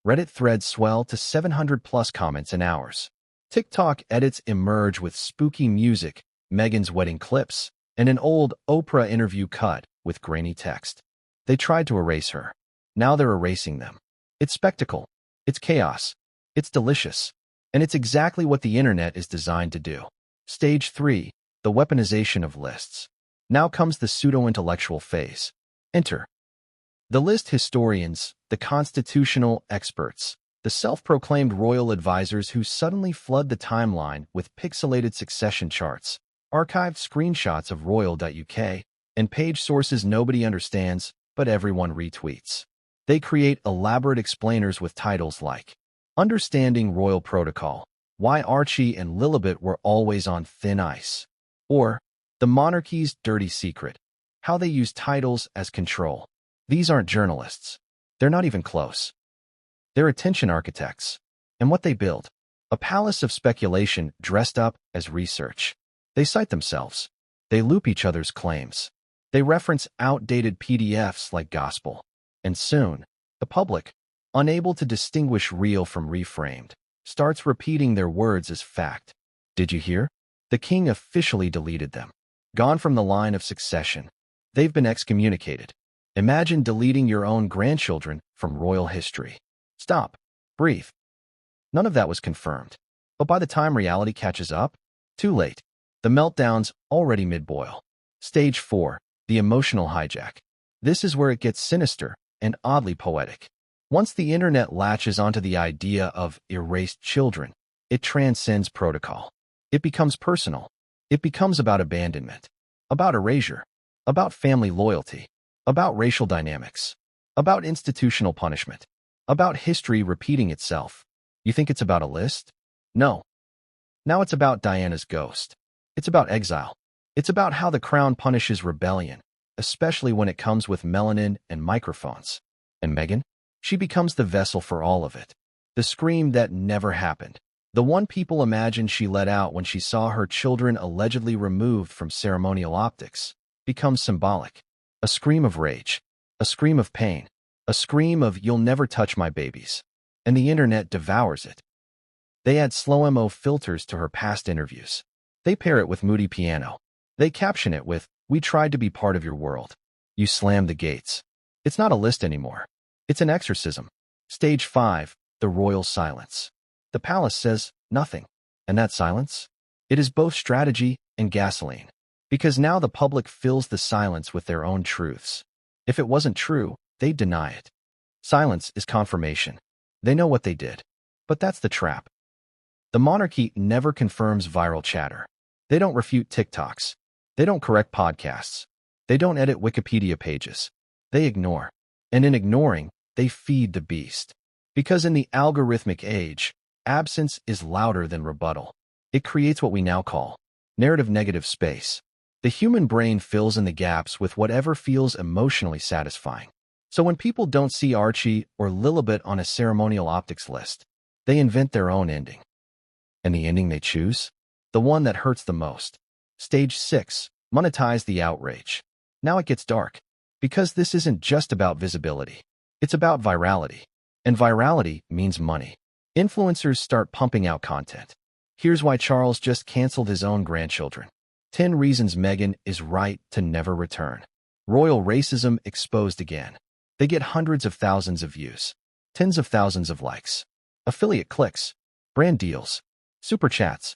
Reddit threads swell to 700+ comments in hours. TikTok edits emerge with spooky music, Meghan's wedding clips, and an old Oprah interview cut with grainy text. They tried to erase her. Now they're erasing them. It's spectacle. It's chaos. It's delicious. And it's exactly what the internet is designed to do. Stage 3. The weaponization of lists. Now comes the pseudo-intellectual phase. Enter the list historians, the constitutional experts, the self-proclaimed royal advisors who suddenly flood the timeline with pixelated succession charts, archived screenshots of royal.uk, and page sources nobody understands, but everyone retweets. They create elaborate explainers with titles like Understanding Royal Protocol, Why Archie and Lilibet Were Always on Thin Ice, or The Monarchy's Dirty Secret, How They Use Titles as Control. These aren't journalists. They're not even close. They're attention architects. And what they build? A palace of speculation dressed up as research. They cite themselves. They loop each other's claims. They reference outdated PDFs like gospel. And soon, the public, unable to distinguish real from reframed, starts repeating their words as fact. Did you hear? The king officially deleted them. Gone from the line of succession. They've been excommunicated. Imagine deleting your own grandchildren from royal history. Stop. Breathe. None of that was confirmed. But by the time reality catches up, too late. The meltdown's already mid-boil. Stage 4. The emotional hijack. This is where it gets sinister and oddly poetic. Once the internet latches onto the idea of erased children, it transcends protocol. It becomes personal. It becomes about abandonment, about erasure, about family loyalty, about racial dynamics, about institutional punishment, about history repeating itself. You think it's about a list? No. Now it's about Diana's ghost. It's about exile. It's about how the crown punishes rebellion, especially when it comes with melanin and microphones. And Meghan? She becomes the vessel for all of it. The scream that never happened. The one people imagine she let out when she saw her children allegedly removed from ceremonial optics becomes symbolic. A scream of rage. A scream of pain. A scream of "you'll never touch my babies." And the internet devours it. They add slow-mo filters to her past interviews. They pair it with moody piano. They caption it with, "We tried to be part of your world. You slammed the gates." It's not a list anymore. It's an exorcism. Stage 5. The royal silence. The palace says nothing. And that silence? It is both strategy and gasoline. Because now the public fills the silence with their own truths. If it wasn't true, they'd deny it. Silence is confirmation. They know what they did. But that's the trap. The monarchy never confirms viral chatter. They don't refute TikToks. They don't correct podcasts. They don't edit Wikipedia pages. They ignore. And in ignoring, they feed the beast. Because in the algorithmic age, absence is louder than rebuttal. It creates what we now call narrative negative space. The human brain fills in the gaps with whatever feels emotionally satisfying. So when people don't see Archie or Lilibet on a ceremonial optics list, they invent their own ending. And the ending they choose? The one that hurts the most. Stage 6. Monetize the outrage. Now it gets dark. Because this isn't just about visibility. It's about virality. And virality means money. Influencers start pumping out content. Here's why Charles just canceled his own grandchildren. 10 reasons Meghan is right to never return. Royal racism exposed again. They get hundreds of thousands of views, tens of thousands of likes, affiliate clicks, brand deals, super chats.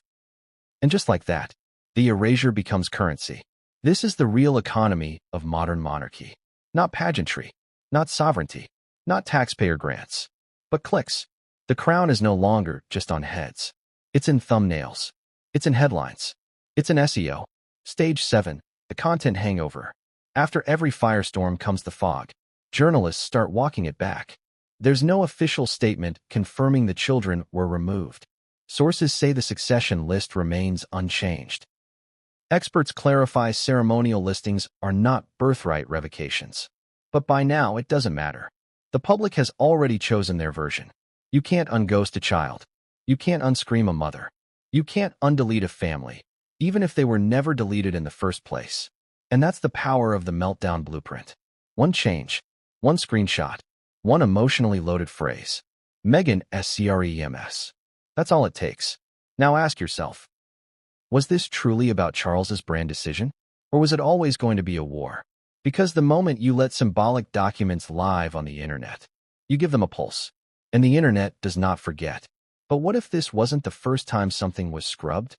And just like that, the erasure becomes currency. This is the real economy of modern monarchy. Not pageantry, not sovereignty, not taxpayer grants, but clicks. The crown is no longer just on heads. It's in thumbnails. It's in headlines. It's an SEO. Stage 7. The content hangover. After every firestorm comes the fog. Journalists start walking it back. There's no official statement confirming the children were removed. Sources say the succession list remains unchanged. Experts clarify ceremonial listings are not birthright revocations. But by now, it doesn't matter. The public has already chosen their version. You can't unghost a child. You can't unscream a mother. You can't undelete a family, even if they were never deleted in the first place. And that's the power of the meltdown blueprint. One change, one screenshot, one emotionally loaded phrase. Meghan SCREMS. That's all it takes. Now ask yourself, was this truly about Charles's brand decision? Or was it always going to be a war? Because the moment you let symbolic documents live on the internet, you give them a pulse. And the internet does not forget. But what if this wasn't the first time something was scrubbed?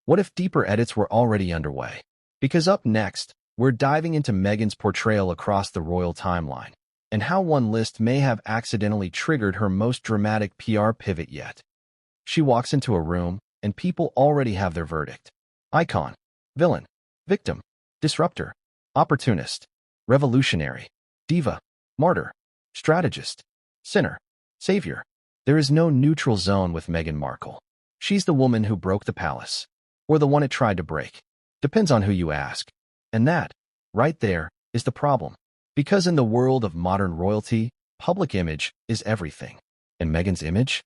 What if deeper edits were already underway? Because up next, we're diving into Meghan's portrayal across the royal timeline, and how one list may have accidentally triggered her most dramatic PR pivot yet. She walks into a room, and people already have their verdict. Icon, villain, victim, disruptor, opportunist, revolutionary, diva, martyr, strategist, sinner, savior. There is no neutral zone with Meghan Markle. She's the woman who broke the palace, or the one it tried to break. Depends on who you ask. And that, right there, is the problem. Because in the world of modern royalty, public image is everything. And Meghan's image?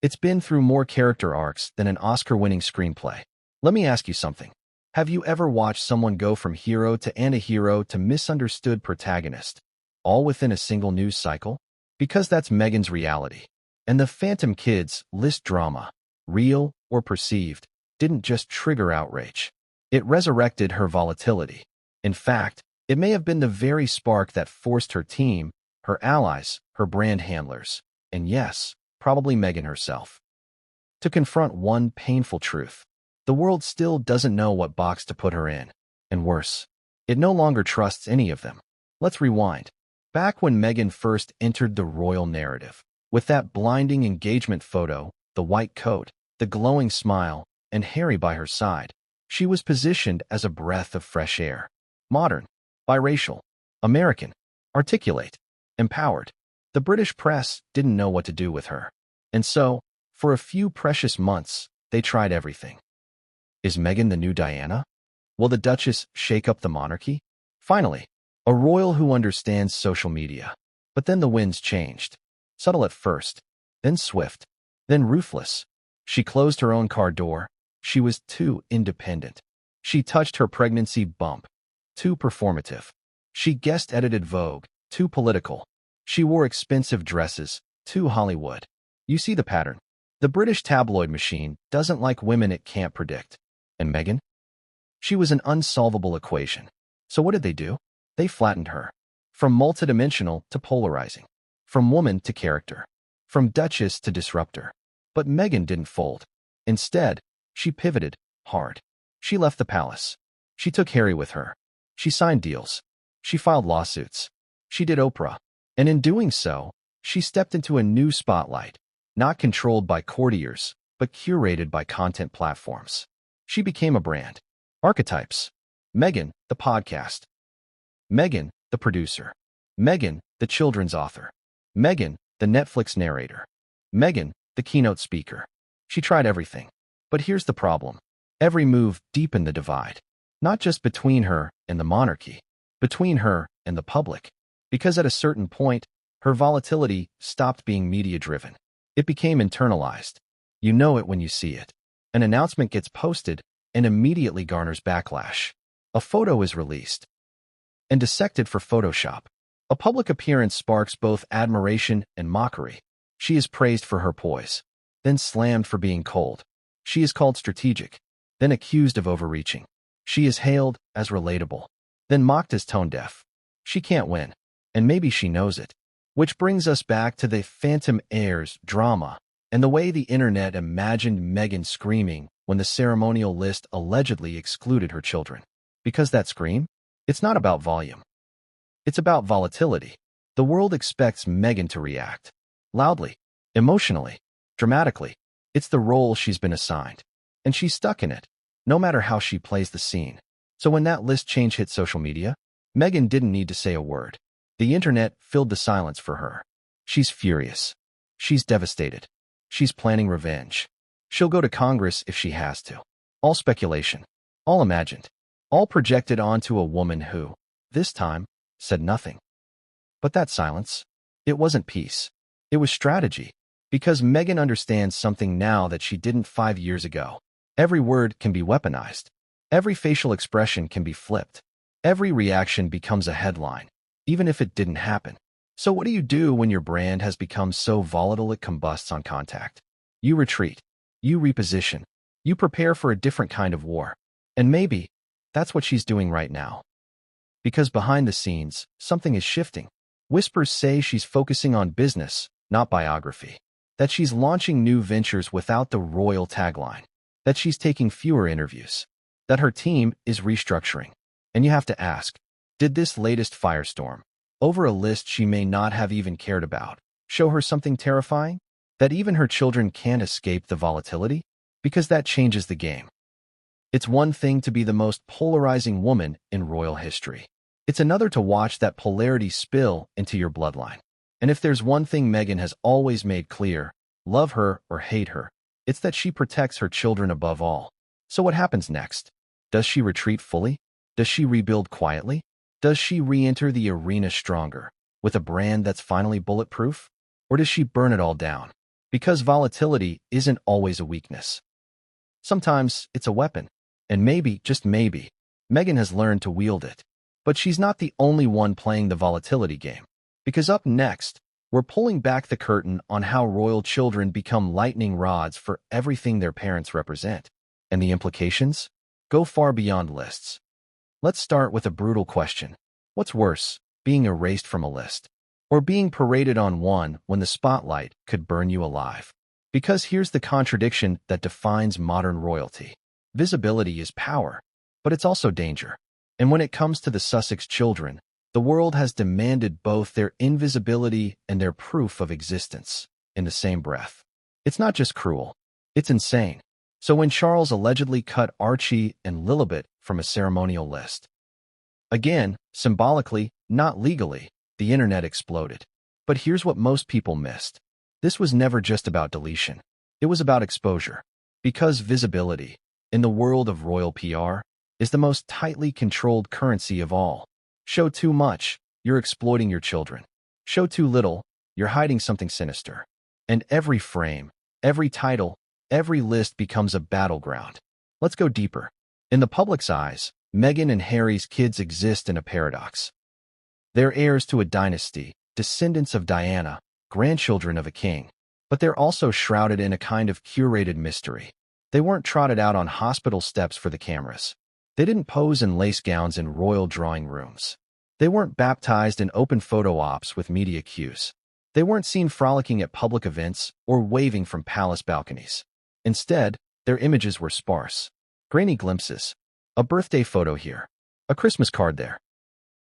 It's been through more character arcs than an Oscar-winning screenplay. Let me ask you something. Have you ever watched someone go from hero to anti-hero to misunderstood protagonist, all within a single news cycle? Because that's Meghan's reality. And the Phantom Kids list drama, real or perceived, didn't just trigger outrage. It resurrected her volatility. In fact, it may have been the very spark that forced her team, her allies, her brand handlers, and yes, probably Meghan herself, to confront one painful truth. The world still doesn't know what box to put her in. And worse, it no longer trusts any of them. Let's rewind. Back when Meghan first entered the royal narrative, with that blinding engagement photo, the white coat, the glowing smile, and Harry by her side, she was positioned as a breath of fresh air. Modern, biracial, American, articulate, empowered. The British press didn't know what to do with her. And so, for a few precious months, they tried everything. Is Meghan the new Diana? Will the Duchess shake up the monarchy? Finally, a royal who understands social media. But then the winds changed. Subtle at first, then swift, then ruthless. She closed her own car door. She was too independent. She touched her pregnancy bump. Too performative. She guest-edited Vogue. Too political. She wore expensive dresses. Too Hollywood. You see the pattern. The British tabloid machine doesn't like women it can't predict. And Meghan? She was an unsolvable equation. So what did they do? They flattened her. From multidimensional to polarizing. From woman to character. From duchess to disruptor. But Meghan didn't fold. Instead, she pivoted hard. She left the palace. She took Harry with her. She signed deals. She filed lawsuits. She did Oprah. And in doing so, she stepped into a new spotlight, not controlled by courtiers, but curated by content platforms. She became a brand. Archetypes. Meghan, the podcast. Meghan, the producer. Meghan, the children's author. Meghan, the Netflix narrator. Meghan, the keynote speaker. She tried everything. But here's the problem. Every move deepened the divide. Not just between her and the monarchy, between her and the public. Because at a certain point, her volatility stopped being media-driven. It became internalized. You know it when you see it. An announcement gets posted and immediately garners backlash. A photo is released and dissected for Photoshop. A public appearance sparks both admiration and mockery. She is praised for her poise, then slammed for being cold. She is called strategic, then accused of overreaching. She is hailed as relatable, then mocked as tone-deaf. She can't win, and maybe she knows it. Which brings us back to the Phantom Heirs drama and the way the internet imagined Meghan screaming when the ceremonial list allegedly excluded her children. Because that scream? It's not about volume. It's about volatility. The world expects Meghan to react. Loudly, emotionally, dramatically. It's the role she's been assigned. And she's stuck in it, no matter how she plays the scene. So when that list change hit social media, Meghan didn't need to say a word. The internet filled the silence for her. She's furious. She's devastated. She's planning revenge. She'll go to Congress if she has to. All speculation. All imagined. All projected onto a woman who, this time, said nothing. But that silence, it wasn't peace. It was strategy. Because Meghan understands something now that she didn't 5 years ago. Every word can be weaponized. Every facial expression can be flipped. Every reaction becomes a headline. even if it didn't happen. So what do you do when your brand has become so volatile it combusts on contact? You retreat. You reposition. You prepare for a different kind of war. And maybe that's what she's doing right now. Because behind the scenes, something is shifting. Whispers say she's focusing on business, not biography. That she's launching new ventures without the royal tagline. That she's taking fewer interviews. That her team is restructuring. And you have to ask, did this latest firestorm, over a list she may not have even cared about, show her something terrifying? That even her children can't escape the volatility? Because that changes the game. It's one thing to be the most polarizing woman in royal history. It's another to watch that polarity spill into your bloodline. And if there's one thing Meghan has always made clear, love her or hate her, it's that she protects her children above all. So what happens next? Does she retreat fully? Does she rebuild quietly? Does she re-enter the arena stronger, with a brand that's finally bulletproof? Or does she burn it all down? Because volatility isn't always a weakness. Sometimes it's a weapon. And maybe, just maybe, Meghan has learned to wield it. But she's not the only one playing the volatility game. Because up next, we're pulling back the curtain on how royal children become lightning rods for everything their parents represent. And the implications go far beyond lists. Let's start with a brutal question. What's worse, being erased from a list, or being paraded on one when the spotlight could burn you alive? Because here's the contradiction that defines modern royalty. Visibility is power, but it's also danger. And when it comes to the Sussex children, the world has demanded both their invisibility and their proof of existence in the same breath. It's not just cruel, it's insane. So when Charles allegedly cut Archie and Lilibet from a ceremonial list, again, symbolically, not legally, the internet exploded. But here's what most people missed. This was never just about deletion. It was about exposure. Because visibility, in the world of royal PR, is the most tightly controlled currency of all. Show too much, you're exploiting your children. Show too little, you're hiding something sinister. And every frame, every title, every list becomes a battleground. Let's go deeper. In the public's eyes, Meghan and Harry's kids exist in a paradox. They're heirs to a dynasty, descendants of Diana, grandchildren of a king. But they're also shrouded in a kind of curated mystery. They weren't trotted out on hospital steps for the cameras. They didn't pose in lace gowns in royal drawing rooms. They weren't baptized in open photo ops with media cues. They weren't seen frolicking at public events or waving from palace balconies. Instead, their images were sparse. Grainy glimpses. A birthday photo here. A Christmas card there.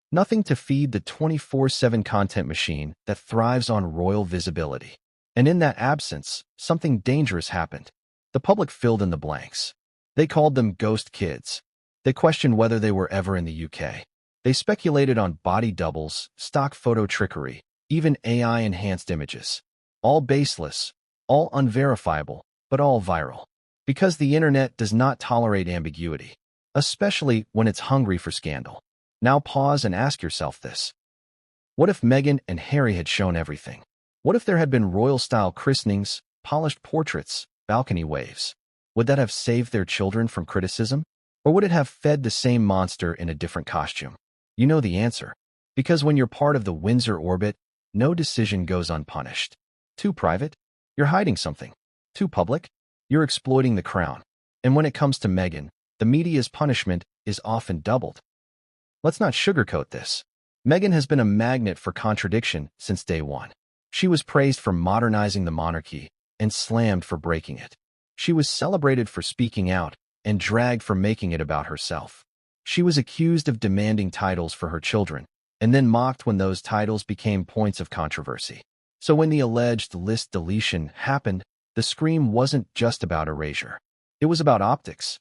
Nothing to feed the 24/7 content machine that thrives on royal visibility. And in that absence, something dangerous happened. The public filled in the blanks. They called them ghost kids. They questioned whether they were ever in the UK. They speculated on body doubles, stock photo trickery, even AI-enhanced images. All baseless, all unverifiable, but all viral. Because the internet does not tolerate ambiguity, especially when it's hungry for scandal. Now pause and ask yourself this. What if Meghan and Harry had shown everything? What if there had been royal-style christenings, polished portraits, balcony waves? Would that have saved their children from criticism? Or would it have fed the same monster in a different costume? You know the answer. Because when you're part of the Windsor orbit, no decision goes unpunished. Too private? You're hiding something. Too public? You're exploiting the crown. And when it comes to Meghan, the media's punishment is often doubled. Let's not sugarcoat this. Meghan has been a magnet for contradiction since day one. She was praised for modernizing the monarchy and slammed for breaking it. She was celebrated for speaking out and dragged for making it about herself. She was accused of demanding titles for her children, and then mocked when those titles became points of controversy. So when the alleged list deletion happened, the scream wasn't just about erasure. It was about optics.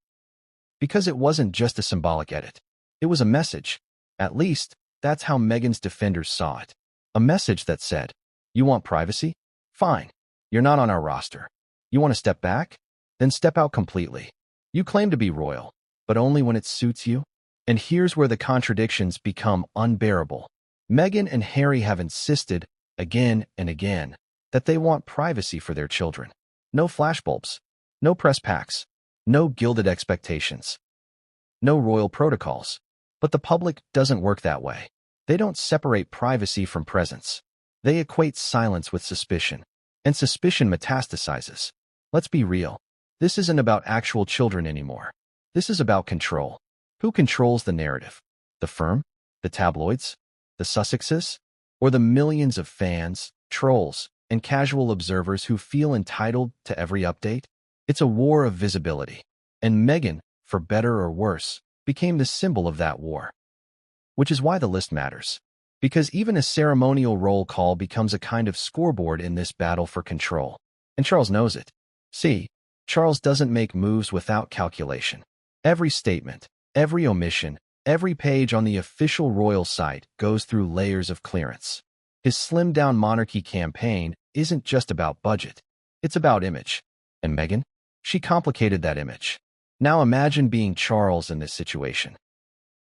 Because it wasn't just a symbolic edit. It was a message. At least, that's how Meghan's defenders saw it. A message that said, you want privacy? Fine. You're not on our roster. You want to step back? Then step out completely. You claim to be royal, but only when it suits you. And here's where the contradictions become unbearable. Meghan and Harry have insisted, again and again, that they want privacy for their children. No flashbulbs, no press packs, no gilded expectations, no royal protocols. But the public doesn't work that way. They don't separate privacy from presence. They equate silence with suspicion, and suspicion metastasizes. Let's be real. This isn't about actual children anymore. This is about control. Who controls the narrative? The firm? The tabloids? The Sussexes? Or the millions of fans, trolls, and casual observers who feel entitled to every update? It's a war of visibility. And Meghan, for better or worse, became the symbol of that war. Which is why the list matters. Because even a ceremonial roll call becomes a kind of scoreboard in this battle for control. And Charles knows it. See, Charles doesn't make moves without calculation. Every statement, every omission, every page on the official royal site goes through layers of clearance. His slimmed-down monarchy campaign isn't just about budget. It's about image. And Meghan? She complicated that image. Now imagine being Charles in this situation.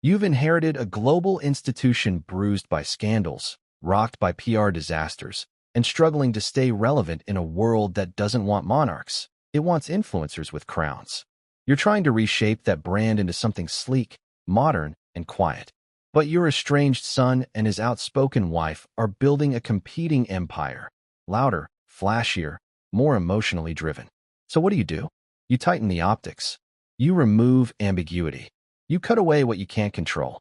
You've inherited a global institution bruised by scandals, rocked by PR disasters, and struggling to stay relevant in a world that doesn't want monarchs. It wants influencers with crowns. You're trying to reshape that brand into something sleek, modern, and quiet. But your estranged son and his outspoken wife are building a competing empire. Louder, flashier, more emotionally driven. So what do? You tighten the optics. You remove ambiguity. You cut away what you can't control.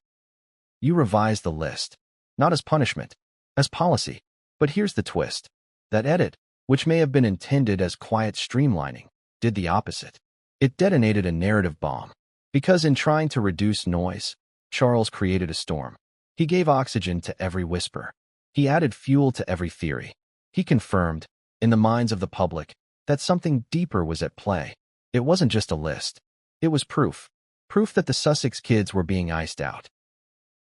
You revise the list, not as punishment, as policy. But here's the twist. That edit, which may have been intended as quiet streamlining, did the opposite. It detonated a narrative bomb. Because in trying to reduce noise, Charles created a storm. He gave oxygen to every whisper. He added fuel to every theory. He confirmed, in the minds of the public, that something deeper was at play. It wasn't just a list. It was proof. Proof that the Sussex kids were being iced out.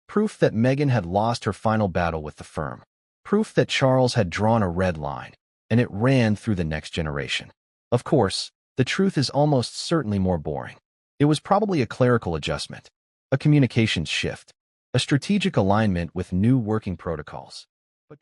Proof that Meghan had lost her final battle with the firm. Proof that Charles had drawn a red line, and it ran through the next generation. Of course, the truth is almost certainly more boring. It was probably a clerical adjustment, a communications shift, a strategic alignment with new working protocols. But